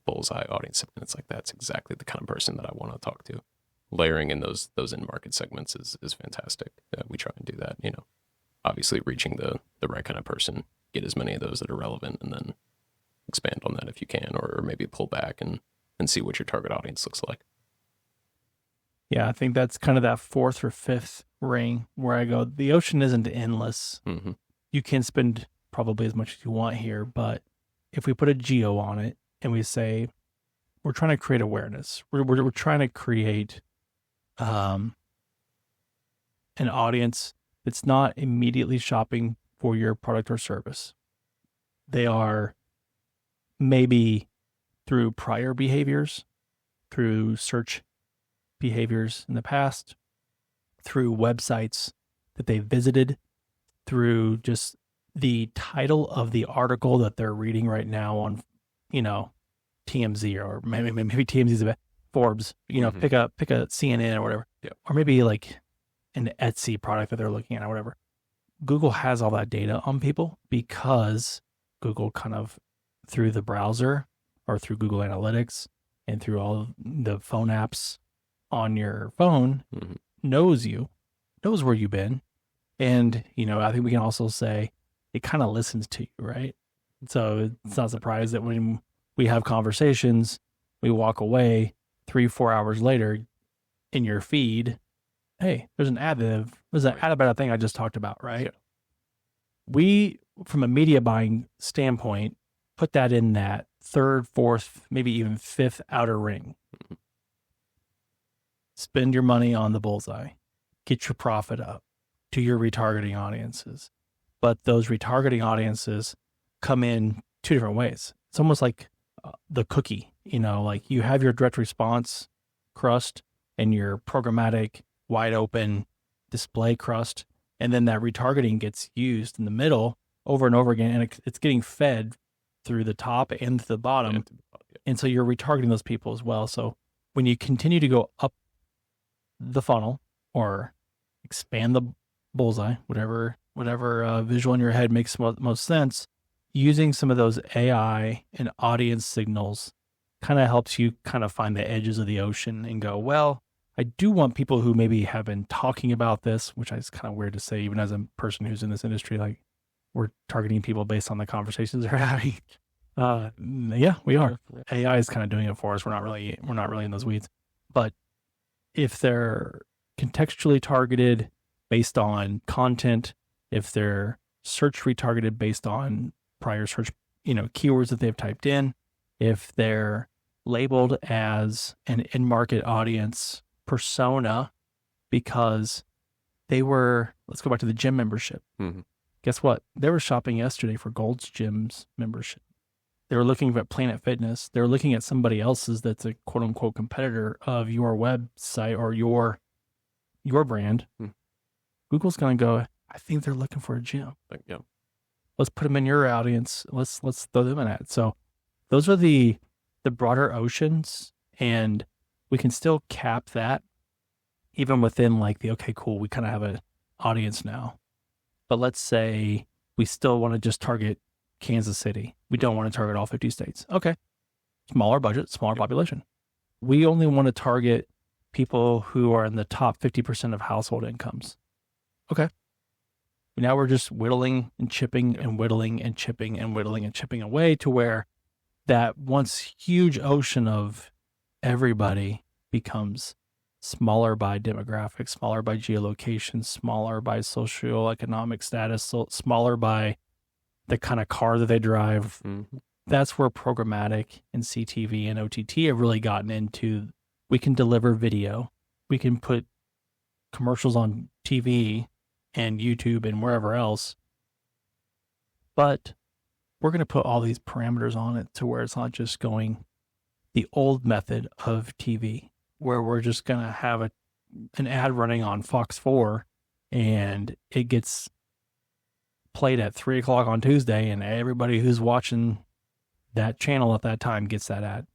bullseye audience segment. It's like, that's exactly the kind of person that I want to talk to. Layering in those in-market segments is fantastic. We try and do that, obviously reaching the right kind of person, get as many of those that are relevant, and then expand on that if you can, or maybe pull back and see what your target audience looks like. Yeah, I think that's kind of that fourth or fifth ring where I go, the ocean isn't endless. Mm-hmm. You can spend probably as much as you want here, but if we put a geo on it and we say, we're trying to create awareness, we're trying to create an audience that's not immediately shopping for your product or service. They are maybe through prior behaviors, through search behaviors in the past, through websites that they visited, through just the title of the article that they're reading right now on, TMZ, or maybe TMZ is a bit, Forbes, Mm-hmm. pick a CNN or whatever, Yep. or maybe like an Etsy product that they're looking at or whatever. Google has all that data on people because Google kind of through the browser or through Google Analytics and through all the phone apps on your phone Mm-hmm. knows where you've been. And, I think we can also say it kind of listens to you, right? So it's not surprised that when we have conversations, we walk away 3-4 hours later in your feed, hey, there's an ad about a thing I just talked about, right? Yeah. We, from a media buying standpoint, put that in that third, fourth, maybe even fifth outer ring. Mm-hmm. Spend your money on the bullseye. Get your profit up to your retargeting audiences. But those retargeting audiences come in two different ways. It's almost like the cookie, like you have your direct response crust and your programmatic wide open display crust. And then that retargeting gets used in the middle over and over again. And it's getting fed through the top and the bottom. Yeah. And so you're retargeting those people as well. So when you continue to go up the funnel or expand the bullseye, whatever visual in your head makes most sense, using some of those AI and audience signals kind of helps you kind of find the edges of the ocean and go, well, I do want people who maybe have been talking about this, which is kind of weird to say, even as a person who's in this industry, like we're targeting people based on the conversations they're having. Yeah, we are. AI is kind of doing it for us. We're not really in those weeds. But if they're contextually targeted based on content, if they're search retargeted based on prior search, keywords that they've typed in, if they're labeled as an in-market audience persona because they were, let's go back to the gym membership. Mm-hmm. Guess what? They were shopping yesterday for Gold's Gym's membership. They were looking at Planet Fitness. They were looking at somebody else's that's a quote unquote competitor of your website or your brand. Google's going to go, I think they're looking for a gym. Yeah. Let's put them in your audience. Let's throw them in that. So those are the broader oceans, and we can still cap that even within like okay, cool, we kind of have an audience now. But let's say we still want to just target Kansas City. We don't want to target all 50 states. Okay. Smaller budget, smaller population. We only want to target people who are in the top 50% of household incomes. Okay. Now we're just whittling and chipping and whittling and chipping and whittling and chipping away to where that once huge ocean of everybody becomes smaller by demographics, smaller by geolocation, smaller by socioeconomic status, smaller by the kind of car that they drive. Mm-hmm. That's where programmatic and CTV and OTT have really gotten into. We can deliver video. We can put commercials on TV and YouTube and wherever else. But we're going to put all these parameters on it to where it's not just going the old method of TV, where we're just going to have an ad running on Fox 4 and it gets played at 3:00 on Tuesday and everybody who's watching that channel at that time gets that ad.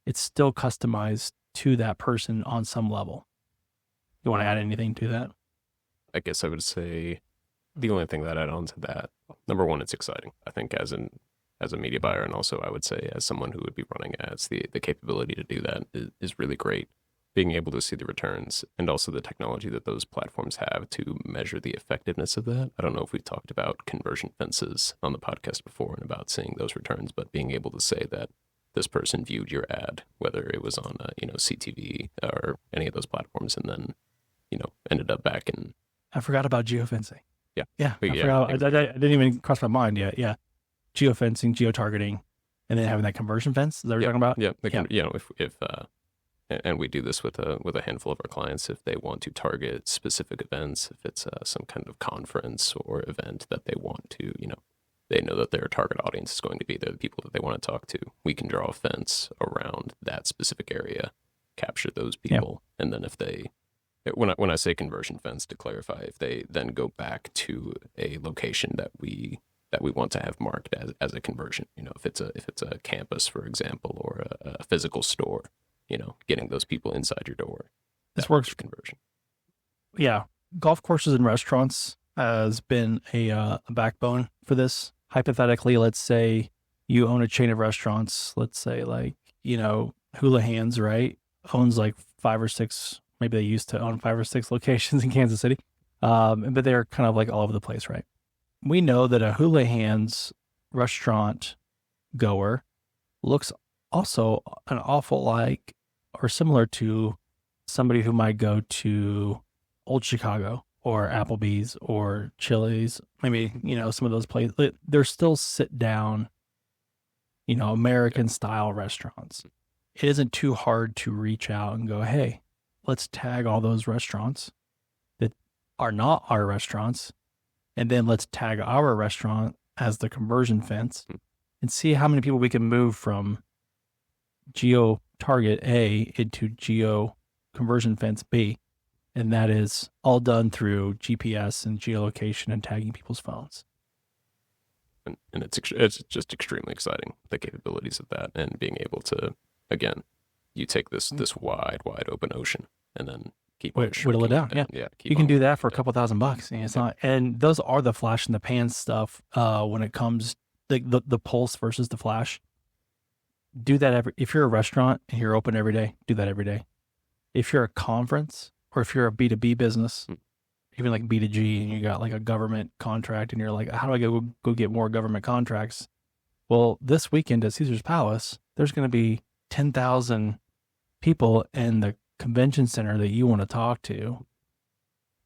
It's still customized to that person on some level. You want to add anything to that? I guess I would say the only thing that I'd add on to that, number one, it's exciting. I think as a media buyer, and also I would say as someone who would be running ads, the capability to do that is really great. Being able to see the returns and also the technology that those platforms have to measure the effectiveness of that. I don't know if we've talked about conversion fences on the podcast before and about seeing those returns, but being able to say that this person viewed your ad, whether it was on CTV or any of those platforms, and then ended up back in. I forgot about geofencing. Yeah. I didn't even cross my mind yet. Yeah. Geofencing, geotargeting, and then having that conversion fence. Is that what you're talking about? Yeah. If and we do this with a handful of our clients, if they want to target specific events, if it's some kind of conference or event that they want to, they know that their target audience is going to be there, the people that they want to talk to. We can draw a fence around that specific area, capture those people, and then if they, when I say conversion fence, to clarify, if they then go back to a location that we want to have marked as a conversion, if it's a campus, for example, or a physical store, getting those people inside your door. This works for conversion. Yeah. Golf courses and restaurants has been a backbone for this. Hypothetically, let's say you own a chain of restaurants, let's say Hula Hands, right? Owns like 5 or 6, maybe they used to own 5 or 6 locations in Kansas City. But they're kind of like all over the place, right? We know that a Hula Hands restaurant goer looks also an awful like or similar to somebody who might go to Old Chicago or Applebee's or Chili's, maybe, some of those places. They're still sit down, American style restaurants. It isn't too hard to reach out and go, hey, let's tag all those restaurants that are not our restaurants. And then let's tag our restaurant as the conversion fence and see how many people we can move from geo target A into geo conversion fence B. And that is all done through GPS and geolocation and tagging people's phones. And it's just extremely exciting, the capabilities of that, and being able to, again, you take this wide open ocean and then whittle it down. You can do that for a couple $1,000. And it's not, and those are the flash in the pan stuff. When it comes the pulse versus the flash, do that if you're a restaurant and you're open every day, do that every day. If you're a conference or if you're a B2B business, even like B2G, and you got like a government contract and you're like, how do I go get more government contracts? Well, this weekend at Caesar's Palace, there's going to be 10,000 people in the convention center that you want to talk to.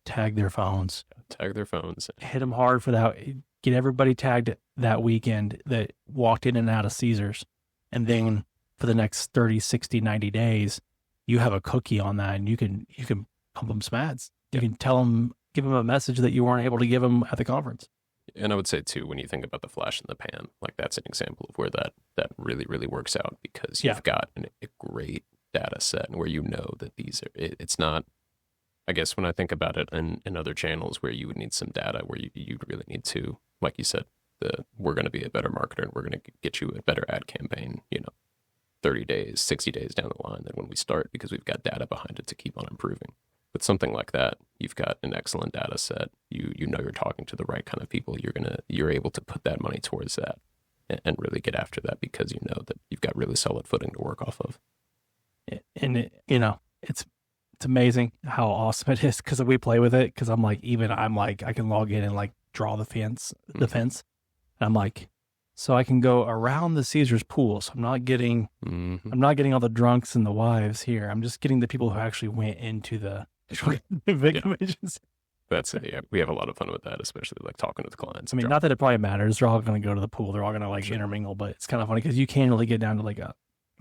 Tag their phones. Tag their phones. Hit them hard for that. Get everybody tagged that weekend that walked in and out of Caesars. And then for the next 30, 60, 90 days, you have a cookie on that, and you can pump them smads. You can tell them, give them a message that you weren't able to give them at the conference. And I would say too, when you think about the flash in the pan, like that's an example of where that really, really works out, because you've got a great data set, and where you know that these are, it's not, I guess when I think about it in other channels where you would need some data, where you'd really need to, like you said, we're going to be a better marketer, and we're going to get you a better ad campaign, 30 days, 60 days down the line than when we start, because we've got data behind it to keep on improving. With something like that, you've got an excellent data set. You know you're talking to the right kind of people. You're able to put that money towards that and really get after that, because you know that you've got really solid footing to work off of. And it's amazing how awesome it is, because we play with it. Because I'm like, I can log in and like draw the fence. And I'm like, so I can go around the Caesars pool. So I'm not getting all the drunks and the wives here. I'm just getting the people who actually went into the conventions. That's it. Yeah, we have a lot of fun with that, especially like talking to the clients. I mean, not that it probably matters. They're all going to go to the pool. They're all going to like intermingle, but it's kind of funny because you can't really get down to like a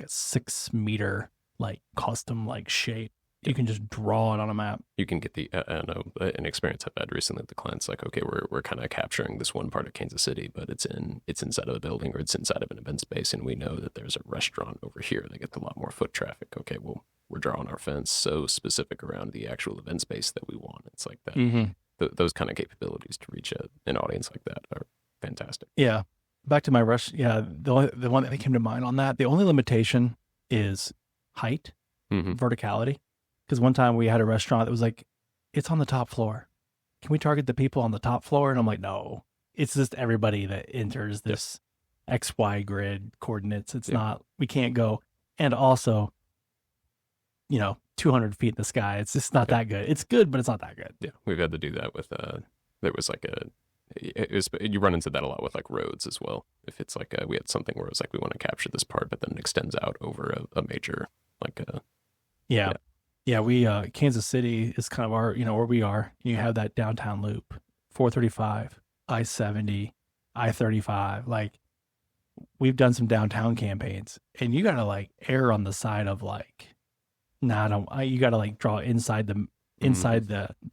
6 meter like custom like shape. You can just draw it on a map. You can get an experience I've had recently with the clients, like, okay, we're kind of capturing this one part of Kansas City, but it's inside of the building, or it's inside of an event space, and we know that there's a restaurant over here that gets a lot more foot traffic. Okay, well, we're drawing our fence so specific around the actual event space that we want. It's like that. Those kind of capabilities to reach an audience like that are fantastic. Yeah. Back to my rush. Yeah. The one that came to mind on that, the only limitation is height, verticality. Because one time we had a restaurant that was like, it's on the top floor. Can we target the people on the top floor? And I'm like, no, it's just everybody that enters this XY grid coordinates. It's not, we can't go. And also, 200 feet in the sky. It's just not that good. It's good, but it's not that good. Yeah. We've had to do that with, there was like you run into that a lot with like roads as well. If it's like, we had something where it was like, we want to capture this part, but then it extends out over a major, like Yeah, we Kansas City is kind of our, where we are. You have that downtown loop, 435, I-70, I-35. Like, we've done some downtown campaigns, and you gotta like err on the side of like, you gotta like draw inside the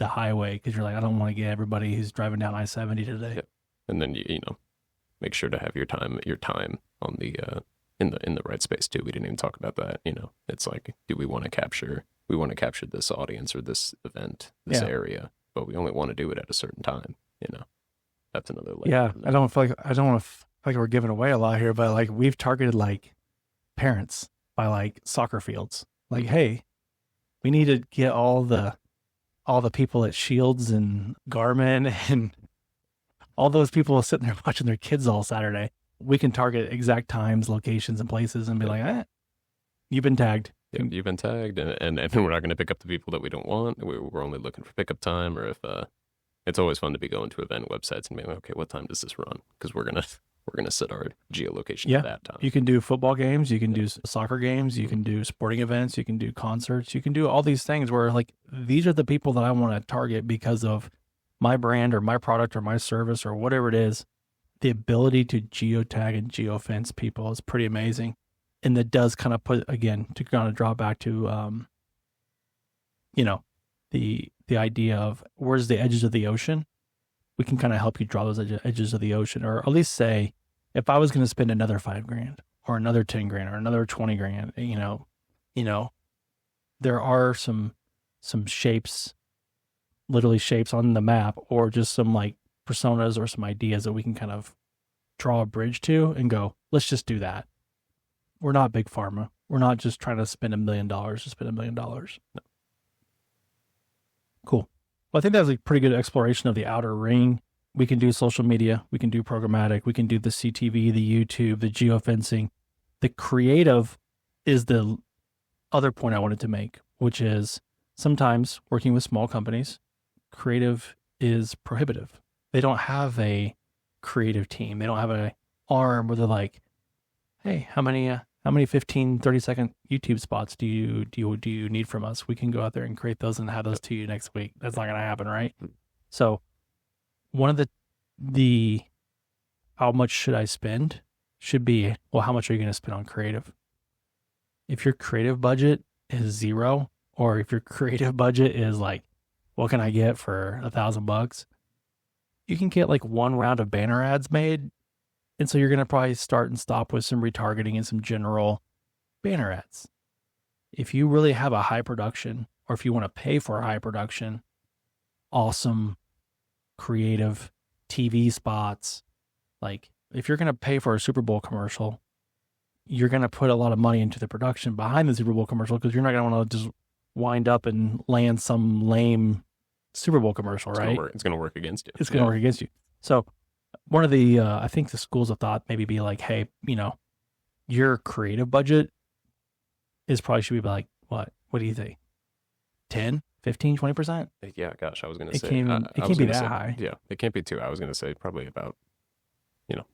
highway, because you're like, I don't want to get everybody who's driving down I-70 today. Yeah. And then you make sure to have your time on the in the right space too. We didn't even talk about that. It's like, do we want to capture this audience or this event, this area, but we only want to do it at a certain time. That's another layer. Yeah, I don't want to feel like we're giving away a lot here, but like we've targeted like parents by like soccer fields. Like, hey, we need to get all the people at Shields and Garmin and all those people sitting there watching their kids all Saturday. We can target exact times, locations, and places, and be like, you've been tagged. Yeah, you've been tagged, and we're not going to pick up the people that we don't want. We're only looking for pickup time, or if it's always fun to be going to event websites and being like, okay, what time does this run? Because we're gonna set our geolocation at that time. You can do football games, you can do soccer games, you can do sporting events, you can do concerts, you can do all these things where like these are the people that I want to target because of my brand or my product or my service or whatever it is. The ability to geotag and geofence people is pretty amazing. And that does kind of put, again, to kind of draw back to, the idea of where's the edges of the ocean. We can kind of help you draw those edges of the ocean, or at least say, if I was going to spend another $5,000 or another $10,000 or another $20,000, there are some shapes, literally shapes on the map, or just some like personas or some ideas that we can kind of draw a bridge to and go, let's just do that. We're not big pharma. We're not just trying to spend $1 million to spend $1 million. No. Cool. Well, I think that was a pretty good exploration of the outer ring. We can do social media. We can do programmatic. We can do the CTV, the YouTube, the geofencing. The creative is the other point I wanted to make, which is sometimes working with small companies, creative is prohibitive. They don't have a creative team. They don't have arm where they're like, hey, how many 15, 30-second YouTube spots do you need from us? We can go out there and create those and have those to you next week. That's not going to happen, right? So one of the how much should I spend should be, well, how much are you going to spend on creative? If your creative budget is zero, or if your creative budget is like, what can I get for $1,000? You can get like one round of banner ads made. And so you're going to probably start and stop with some retargeting and some general banner ads. If you really have a high production, or if you want to pay for a high production, awesome creative TV spots, like if you're going to pay for a Super Bowl commercial, you're going to put a lot of money into the production behind the Super Bowl commercial, because you're not going to want to just wind up and land some lame Super Bowl commercial, right? It's going to work against you. It's going to work against you. So one of the, I think the schools of thought maybe be like, hey, your creative budget probably should be like, what do you think? 10, 15, 20%? Yeah, gosh, I was going to say. It can't be that high. Yeah, it can't be too. I was going to say probably about,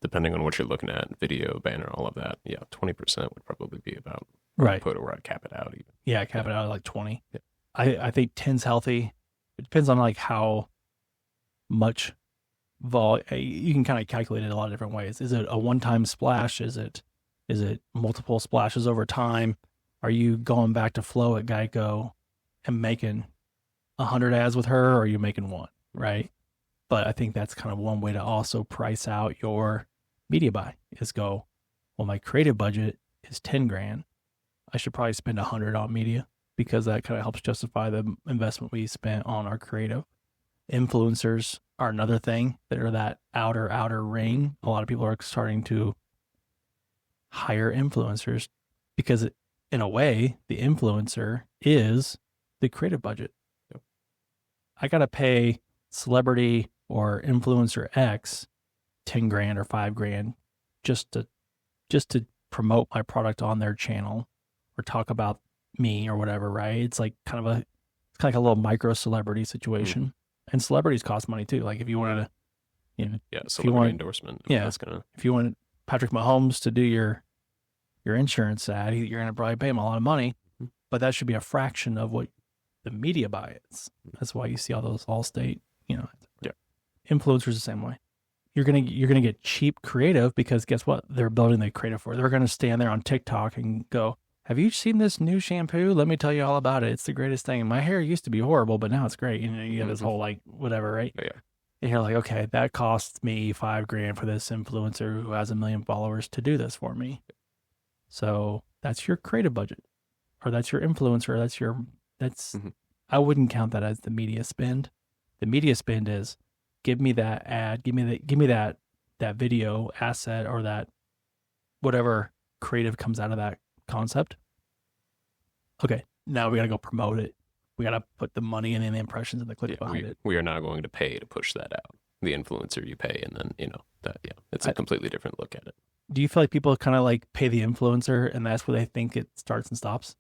depending on what you're looking at, video, banner, all of that. Yeah, 20% would probably be about right. Or I'd cap it out even. Yeah, cap it out at like 20. Yeah. I think 10's healthy. It depends on like how much you can kind of calculate it a lot of different ways. Is it a one-time splash? Is it multiple splashes over time? Are you going back to Flo at Geico and making 100 ads with her, or are you making one, right? But I think that's kind of one way to also price out your media buy, is go, well, my creative budget is 10 grand. I should probably spend 100 on media, because that kind of helps justify the investment we spent on our creative. Influencers are another thing that are that outer ring. A lot of people are starting to hire influencers, because in a way, the influencer is the creative budget. Yep. I got to pay celebrity or influencer X 10 grand or 5 grand just to promote my product on their channel or talk about me or whatever, right? It's like kind of like a little micro celebrity situation. Mm. And celebrities cost money too. Like if you wanted to, celebrity endorsement. If you want Patrick Mahomes to do your insurance ad, you're going to probably pay him a lot of money, but that should be a fraction of what the media buy is. That's why you see all those Allstate, influencers the same way. You're gonna get cheap creative, because guess what? They're building the creative for. They're gonna stand there on TikTok and go, "Have you seen this new shampoo? Let me tell you all about it. It's the greatest thing. My hair used to be horrible, but now it's great." You get this whole like whatever, right? Yeah. And you're like, okay, that costs me 5 grand for this influencer who has 1 million followers to do this for me. So that's your creative budget, or that's your influencer. I wouldn't count that as the media spend. The media spend is, give me that ad, give me that video asset, or that whatever creative comes out of that concept. Okay, now we got to go promote it. We got to put the money and the impressions and the clicks behind it. We are not going to pay to push that out. The influencer you pay, and then, it's a completely different look at it. Do you feel like people kind of like pay the influencer and that's where they think it starts and stops?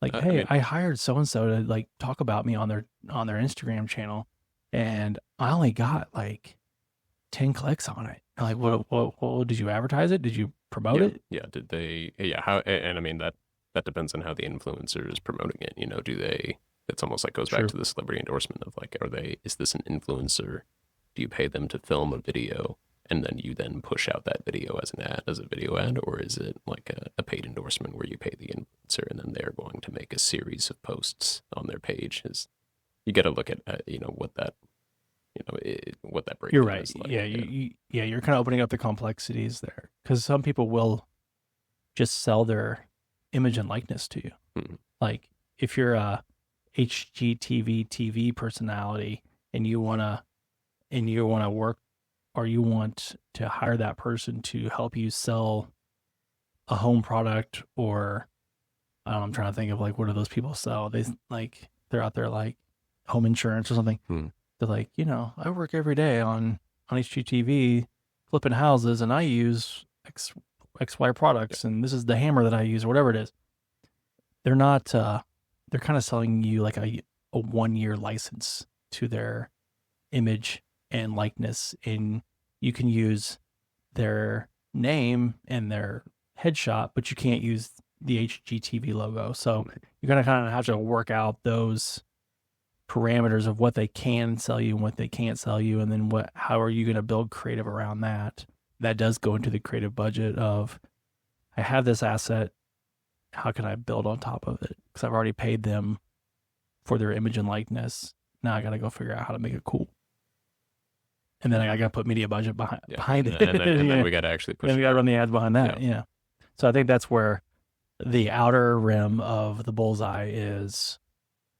Like, hey, I hired so-and-so to like talk about me on their Instagram channel, and I only got like 10 clicks on it. I'm like, what did you advertise it? Did you promote it? Yeah. Did they? Yeah. How? And I mean, that depends on how the influencer is promoting it. Do they? It's almost like goes back to the celebrity endorsement of like, is this an influencer? Do you pay them to film a video and then you then push out that video as a video ad, or is it like a paid endorsement where you pay the influencer and then they're going to make a series of posts on their page? You got to look at what that breakdown You're right. is like. You're kind of opening up the complexities there, because some people will just sell their image and likeness to you. Mm-hmm. Like if you're a HGTV TV personality and you want to work, or you want to hire that person to help you sell a home product, or I'm trying to think of like, what do those people sell? They're out there like home insurance or something. They're like, I work every day on HGTV flipping houses, and I use XY products, and this is the hammer that I use, or whatever it is. They're not, they're kind of selling you like a 1-year license to their image and likeness, and you can use their name and their headshot, but you can't use the HGTV logo. So you're going to kind of have to work out those parameters of what they can sell you and what they can't sell you. And then how are you going to build creative around that? That does go into the creative budget of, I have this asset. How can I build on top of it? Because I've already paid them for their image and likeness. Now I got to go figure out how to make it cool. And then I got to put media budget behind it. And then we got to actually push. Then we got to run the ads behind that. Yeah. So I think that's where the outer rim of the bullseye is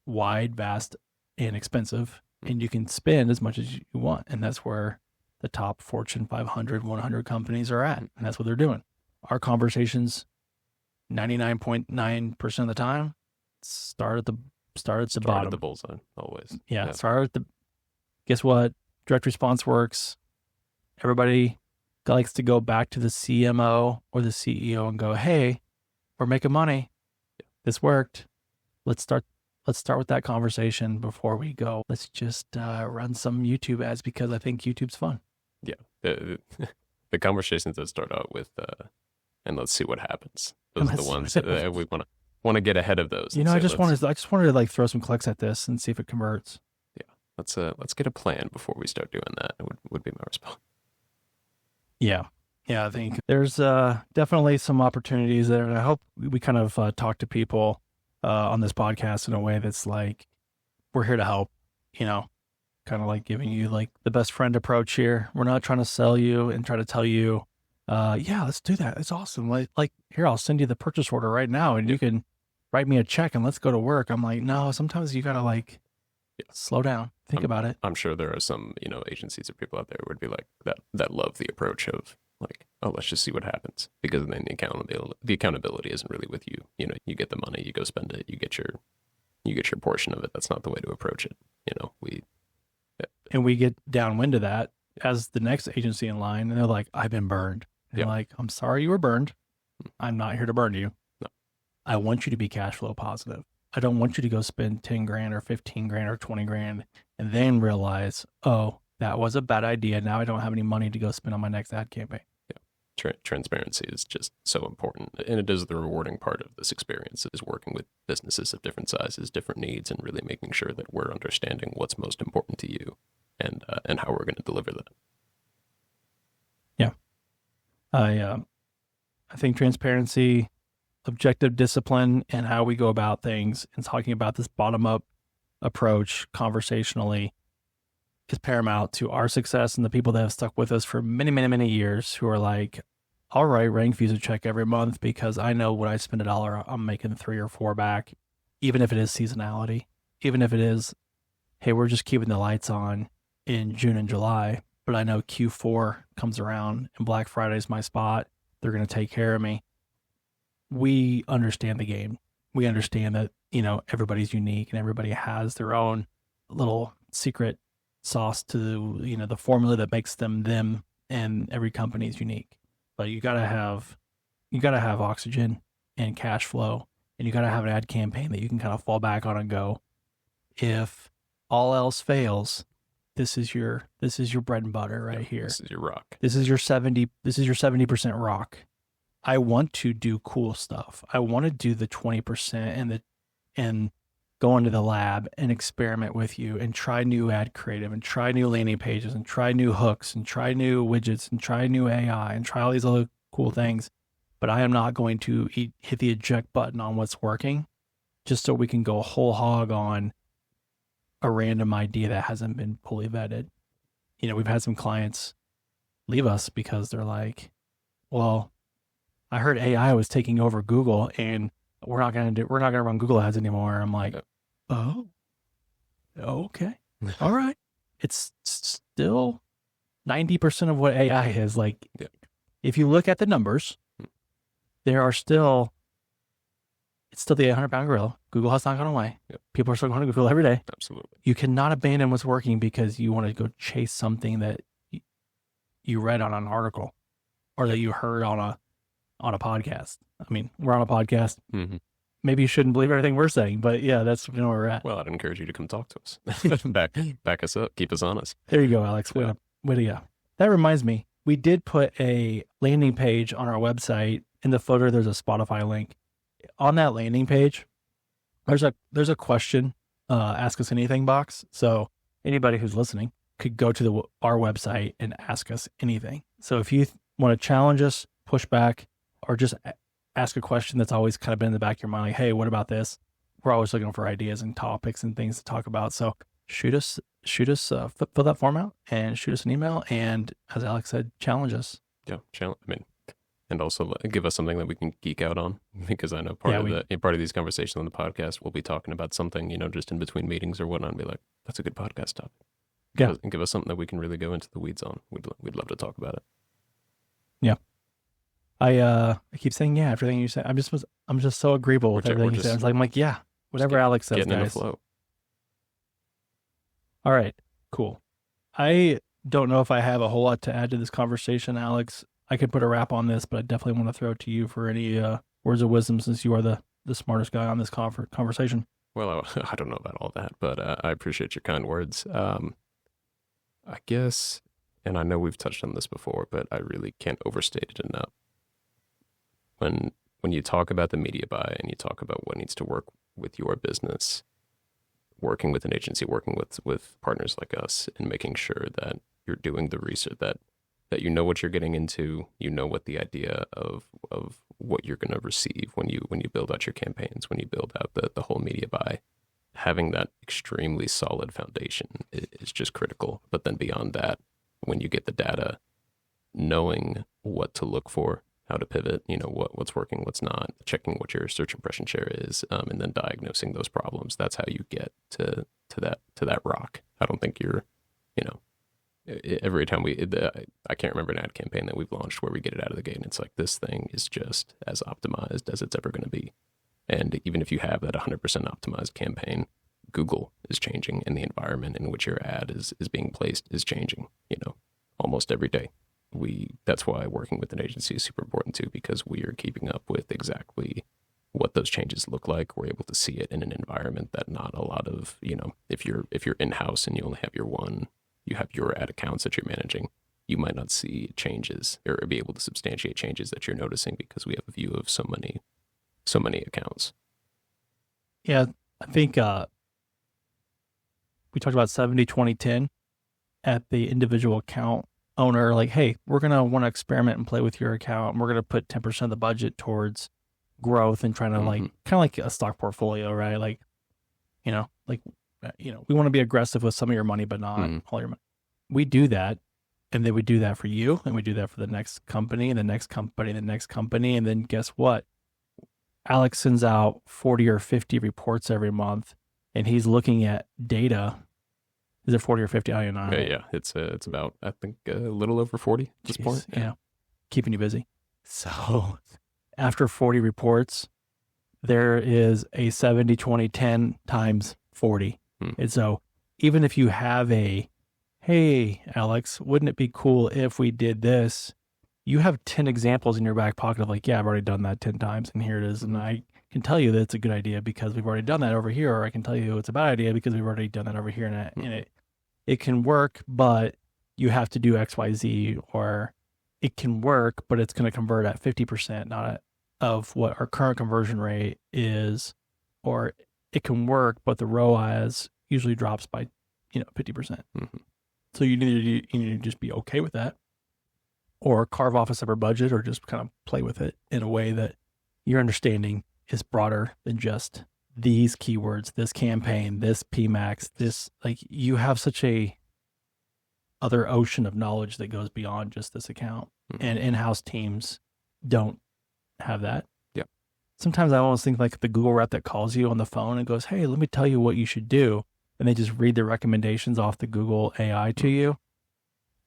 wide, vast, and expensive. And you can spend as much as you want. And that's where the top Fortune 500, 100 companies are at. And that's what they're doing. Our conversations, 99.9% of the time, start at the bottom. At the bullseye, always. Yeah. Start at the, guess what? Direct response works. Everybody likes to go back to the CMO or the CEO and go, hey, we're making money. This worked. Let's start with that conversation before we go. Let's just run some YouTube ads because I think YouTube's fun. Yeah. The conversations that start out with, and let's see what happens. Those are the ones that we want to get ahead of those. I just wanted to like throw some clicks at this and see if it converts. Yeah. Let's get a plan before we start doing that. It would be my response. Yeah. Yeah, I think there's definitely some opportunities there. And I hope we kind of talk to people on this podcast in a way that's like, we're here to help, kind of like giving you like the best friend approach here. We're not trying to sell you and try to tell you, yeah, let's do that. It's awesome. Like here, I'll send you the purchase order right now and you can write me a check and let's go to work. I'm like, no, sometimes you got to slow down, think about it. I'm sure there are some, agencies or people out there who would be like that love the approach of like, oh, let's just see what happens, because then the accountability isn't really with you. You get the money, you go spend it, you get your portion of it. That's not the way to approach it. And we get downwind of that as the next agency in line, and they're like, I've been burned. And like, I'm sorry you were burned. I'm not here to burn you. No. I want you to be cash flow positive. I don't want you to go spend 10 grand or 15 grand or 20 grand and then realize, oh, that was a bad idea. Now I don't have any money to go spend on my next ad campaign. Yeah. Transparency is just so important. And it is the rewarding part of this experience, is working with businesses of different sizes, different needs, and really making sure that we're understanding what's most important to you and how we're going to deliver that. Yeah. I think transparency, objective discipline, and how we go about things and talking about this bottom-up approach conversationally is paramount to our success and the people that have stuck with us for many, many, many years who are like, all right, Rank views a check every month because I know when I spend $1, I'm making 3 or 4 back, even if it is seasonality, even if it is, hey, we're just keeping the lights on in June and July, but I know Q4 comes around and Black Friday is my spot. They're going to take care of me. We understand the game. We understand that, everybody's unique and everybody has their own little secret sauce to, the formula that makes them, and every company is unique. But you gotta have oxygen and cash flow, and you gotta have an ad campaign that you can kind of fall back on and go, if all else fails, this is your bread and butter right here. This is your rock. This is your 70% rock. I want to do cool stuff. I want to do the 20% and go into the lab and experiment with you and try new ad creative and try new landing pages and try new hooks and try new widgets and try new AI and try all these other cool things. But I am not going to hit the eject button on what's working just so we can go whole hog on a random idea that hasn't been fully vetted. We've had some clients leave us because they're like, well, I heard AI was taking over Google and we're not going to run Google ads anymore. I'm like, oh, okay. All right. It's still 90% of what AI is. Like, if you look at the numbers, it's still the 800-pound gorilla. Google has not gone away. Yep. People are still going to Google every day. Absolutely. You cannot abandon what's working because you want to go chase something that you read on an article or that you heard on a podcast. I mean, we're on a podcast. Mm-hmm. Maybe you shouldn't believe everything we're saying, but yeah, that's where we're at. Well, I'd encourage you to come talk to us. back us up. Keep us honest. There you go, Alex. Way to go. That reminds me, we did put a landing page on our website. In the footer, there's a Spotify link. On that landing page, there's a question, ask us anything box. So anybody who's listening could go to our website and ask us anything. So if you want to challenge us, push back, or just ask a question that's always kind of been in the back of your mind, like, hey, what about this? We're always looking for ideas and topics and things to talk about. So shoot us, fill that form out and shoot us an email. And as Alex said, challenge us. Yeah, and also give us something that we can geek out on, because I know part of these conversations on the podcast, we'll be talking about something, just in between meetings or whatnot, and be like, that's a good podcast topic. Yeah. And give us something that we can really go into the weeds on. We'd love to talk about it. Yeah. I keep saying yeah. Everything you say, I'm just so agreeable with everything you say. I'm like yeah, whatever Alex says, getting guys. In a flow. All right, cool. I don't know if I have a whole lot to add to this conversation, Alex. I could put a wrap on this, but I definitely want to throw it to you for any words of wisdom, since you are the smartest guy on this conversation. Well, I don't know about all that, but I appreciate your kind words. I guess, and I know we've touched on this before, but I really can't overstate it enough. When you talk about the media buy and you talk about what needs to work with your business, working with an agency, working with partners like us, and making sure that you're doing the research, that you know what you're getting into, you know what the idea of what you're going to receive when you build out your campaigns, when you build out the whole media buy, having that extremely solid foundation is just critical. But then beyond that, when you get the data, knowing what to look for, how to pivot, what's working, what's not, checking what your search impression share is, and then diagnosing those problems. That's how you get to that rock. I don't think you're, every time I can't remember an ad campaign that we've launched where we get it out of the gate and it's like, this thing is just as optimized as it's ever going to be. And even if you have that 100% optimized campaign, Google is changing, and the environment in which your ad is being placed is changing, almost every day. That's why working with an agency is super important too, because we are keeping up with exactly what those changes look like. We're able to see it in an environment that not a lot of, if you're in-house and you only have you have your ad accounts that you're managing, you might not see changes or be able to substantiate changes that you're noticing, because we have a view of so many accounts. Yeah, I think we talked about 70-20-10 at the individual account owner. Like, hey, we're going to want to experiment and play with your account, and we're going to put 10% of the budget towards growth and trying to kind of like a stock portfolio, right? Like, we want to be aggressive with some of your money, but not all your money. We do that. And then we do that for you, and we do that for the next company and the next company and the next company. And then guess what? Alex sends out 40 or 50 reports every month, and he's looking at data. Is it 40 or 50? I don't know. Yeah. It's about, I think, a little over 40 at this point. Yeah. Keeping you busy. So after 40 reports, there is a 70-20-10 times 40. And so even if you have hey, Alex, wouldn't it be cool if we did this? You have 10 examples in your back pocket of like, yeah, I've already done that 10 times, and here it is. And I can tell you that it's a good idea because we've already done that over here, or I can tell you it's a bad idea because we've already done that over here. And it can work, but you have to do X, Y, Z, or it can work, but it's going to convert at 50%, not of what our current conversion rate is, or it can work, but the ROAS usually drops by, 50%. So you need to just be okay with that, or carve off a separate budget, or just kind of play with it in a way that your understanding is broader than just these keywords, this campaign, this PMAX, this, like, you have such a other ocean of knowledge that goes beyond just this account. And in-house teams don't have that. Yeah. Sometimes I almost think like the Google rep that calls you on the phone and goes, hey, let me tell you what you should do. And they just read the recommendations off the Google AI to you.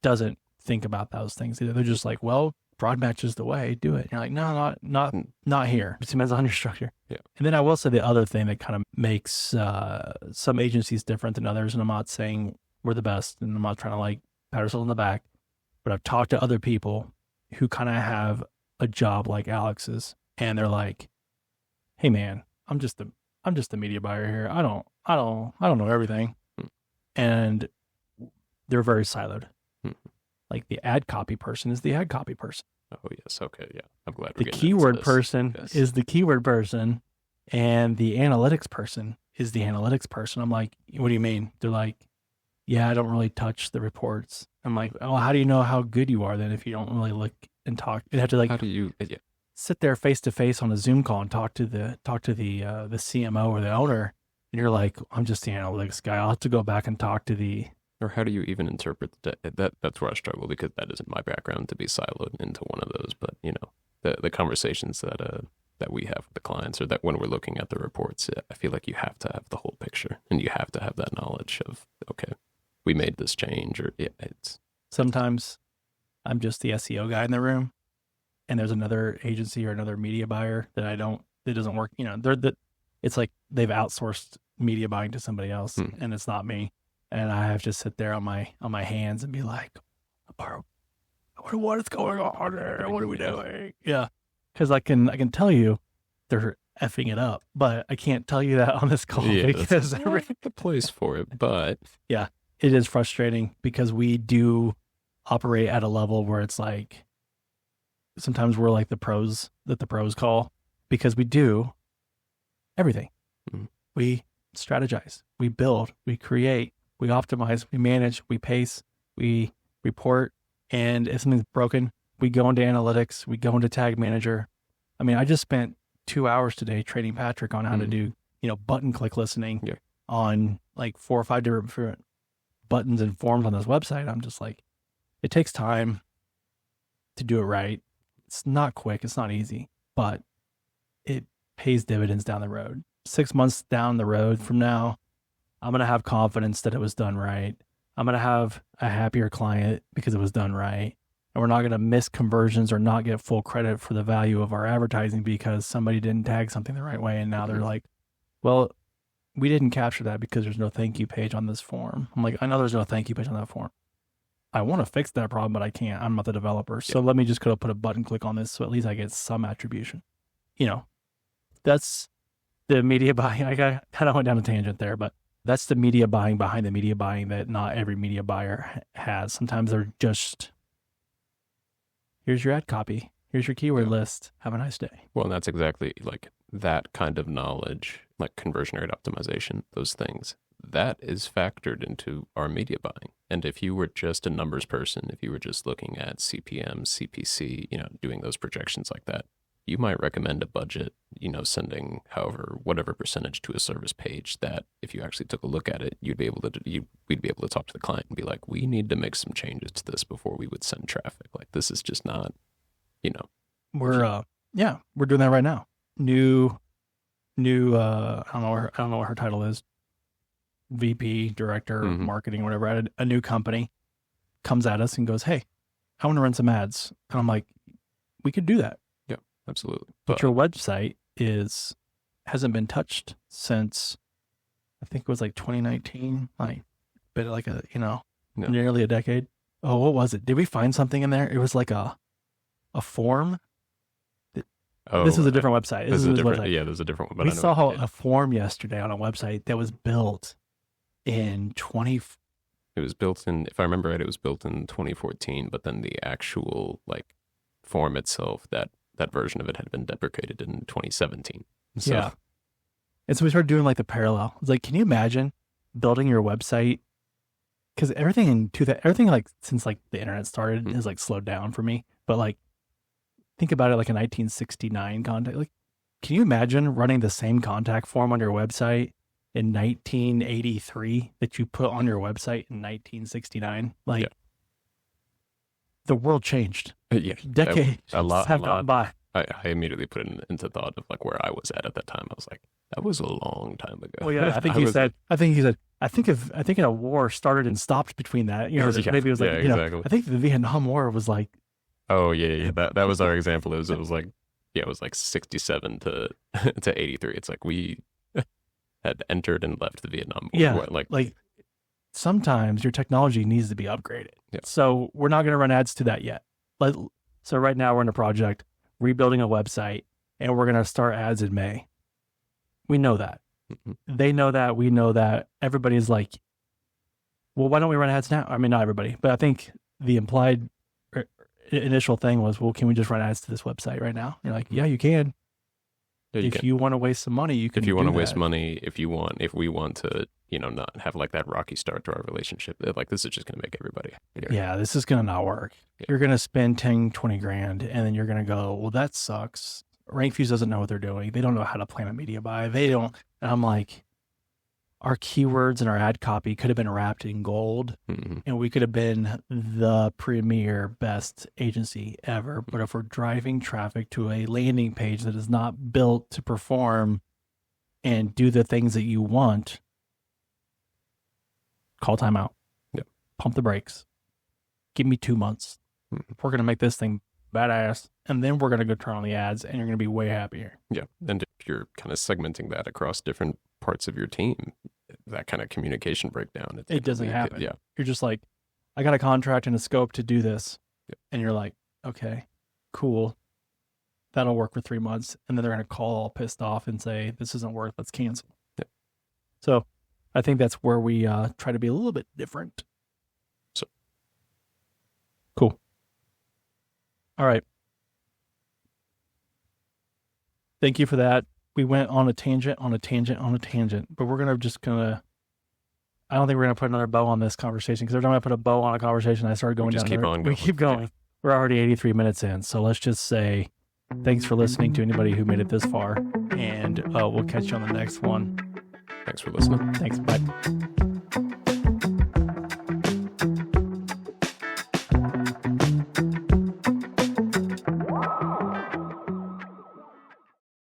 Doesn't think about those things either. They're just like, well, broad match is the way, do it. And you're like, no, not here. It depends on your structure. Yeah. And then I will say the other thing that kind of makes some agencies different than others, and I'm not saying we're the best, and I'm not trying to like pat ourselves on the back, but I've talked to other people who kind of have a job like Alex's, and they're like, hey man, I'm just a media buyer here. I don't know everything. And they're very siloed. Like the ad copy person is the ad copy person. Oh yes, okay, yeah. I'm glad The we're getting keyword into this. person Yes. is the keyword person, and the analytics person is the analytics person. I'm like, what do you mean? They're like, yeah, I don't really touch the reports. I'm like, oh, how do you know how good you are then if you don't really look and talk? You have to like How do you? Yeah, sit there face to face on a Zoom call and talk to the CMO or the owner, and you're like, I'm just the analytics guy. I'll have to go back and talk to the. or how do you even interpret that? That's where I struggle because that isn't my background to be siloed into one of those. But the conversations that we have with the clients, or that when we're looking at the reports, I feel like you have to have the whole picture, and you have to have that knowledge of, okay, we made this change, or it's Sometimes I'm just the SEO guy in the room, and there's another agency or another media buyer that doesn't work. It's like they've outsourced media buying to somebody else, and it's not me. And I have to sit there on my hands and be like, what is going on there? What are we doing? Yeah. Because I can tell you they're effing it up, but I can't tell you that on this call because that's not the place for it. But it is frustrating because we do operate at a level where it's like sometimes we're like the pros call, because we do everything. We strategize, we build, we create, we optimize, we manage, we pace, we report. And if something's broken, we go into analytics, we go into tag manager. I mean, I just spent 2 hours today training Patrick on how to do, button click listening on like 4 or 5 different buttons and forms on this website. I'm just like, it takes time to do it right. It's not quick. It's not easy, but it pays dividends down the road. 6 months down the road from now, I'm going to have confidence that it was done right. I'm going to have a happier client because it was done right. And we're not going to miss conversions or not get full credit for the value of our advertising because somebody didn't tag something the right way. And now they're like, well, we didn't capture that because there's no thank you page on this form. I'm like, I know there's no thank you page on that form. I want to fix that problem, but I can't. I'm not the developer. So let me just go put a button click on this so at least I get some attribution. That's the media buying. I kind of went down a tangent there, but that's the media buying behind the media buying that not every media buyer has. Sometimes they're just, here's your ad copy. Here's your keyword list. Have a nice day. Well, and that's exactly like that kind of knowledge, like conversion rate optimization, those things, that is factored into our media buying. And if you were just a numbers person, if you were just looking at CPM, CPC, doing those projections like that, you might recommend a budget, sending whatever percentage to a service page that if you actually took a look at it, we'd be able to talk to the client and be like, we need to make some changes to this before we would send traffic. Like, this is just not, We're doing that right now. New, I don't know what her title is. VP, director, marketing, whatever, at a new company comes at us and goes, hey, I want to run some ads. And I'm like, we could do that. Yeah, absolutely. But your website hasn't been touched since, I think it was like 2019, nearly a decade. Oh, what was it? Did we find something in there? It was like a form. This is a different website. This is a different website. Yeah, there's a different one. We saw a form yesterday on a website that was built in It was built in, if I remember right, it was built in 2014, but then the actual form itself, that version of it had been deprecated in 2017. So. Yeah. And so we started doing the parallel. It's like, can you imagine building your website? Because everything since the internet started is slowed down for me. But think about it like a 1969 contact. Can you imagine running the same contact form on your website in 1983 that you put on your website in 1969? The world changed. Yeah, decades have gone by. I immediately put it into thought of where I was at that time. I was like, that was a long time ago. Well, yeah, I think he said, I think a war started and stopped between that. Maybe it was exactly. I think the Vietnam War was oh yeah. That was our example. It was 67 to 83. It's like we had entered and left the Vietnam War. Yeah, sometimes your technology needs to be upgraded. Yeah. So we're not going to run ads to that yet. So right now we're in a project rebuilding a website, and we're going to start ads in May. We know that. They know that. We know that. Everybody's like, well, why don't we run ads now? I mean, not everybody, but I think the implied initial thing was, well, can we just run ads to this website right now? You're like, yeah, you can. Yeah, If you want to waste some money, you can. if you want do to waste that. money, if we want to, not have like that rocky start to our relationship, like this is just going to make everybody happier. Yeah, this is going to not work. Yeah. You're going to spend 10, 20 grand, and then you're going to go, well, that sucks. RankFuse doesn't know what they're doing. They don't know how to plan a media buy. They don't. And I'm like, our keywords and our ad copy could have been wrapped in gold, and we could have been the premier best agency ever. But if we're driving traffic to a landing page that is not built to perform and do the things that you want, call timeout. Yep. Pump the brakes. Give me 2 months. We're going to make this thing badass, and then we're going to go turn on the ads, and you're going to be way happier. Yeah. And if you're kind of segmenting that across different parts of your team, that kind of communication breakdown, It doesn't happen. Yeah. You're just like, I got a contract and a scope to do this. Yep. And you're like, okay, cool. That'll work for 3 months. And then they're going to call all pissed off and say, this isn't worth, let's cancel. Yep. So I think that's where we try to be a little bit different. So cool. All right. Thank you for that. We went on a tangent, but we're I don't think we're going to put another bow on this conversation, because every time I put a bow on a conversation, I started going We just down. keep on We going. keep going. Yeah. We're already 83 minutes in. So let's just say thanks for listening to anybody who made it this far. And we'll catch you on the next one. Thanks for listening. Thanks. Bye.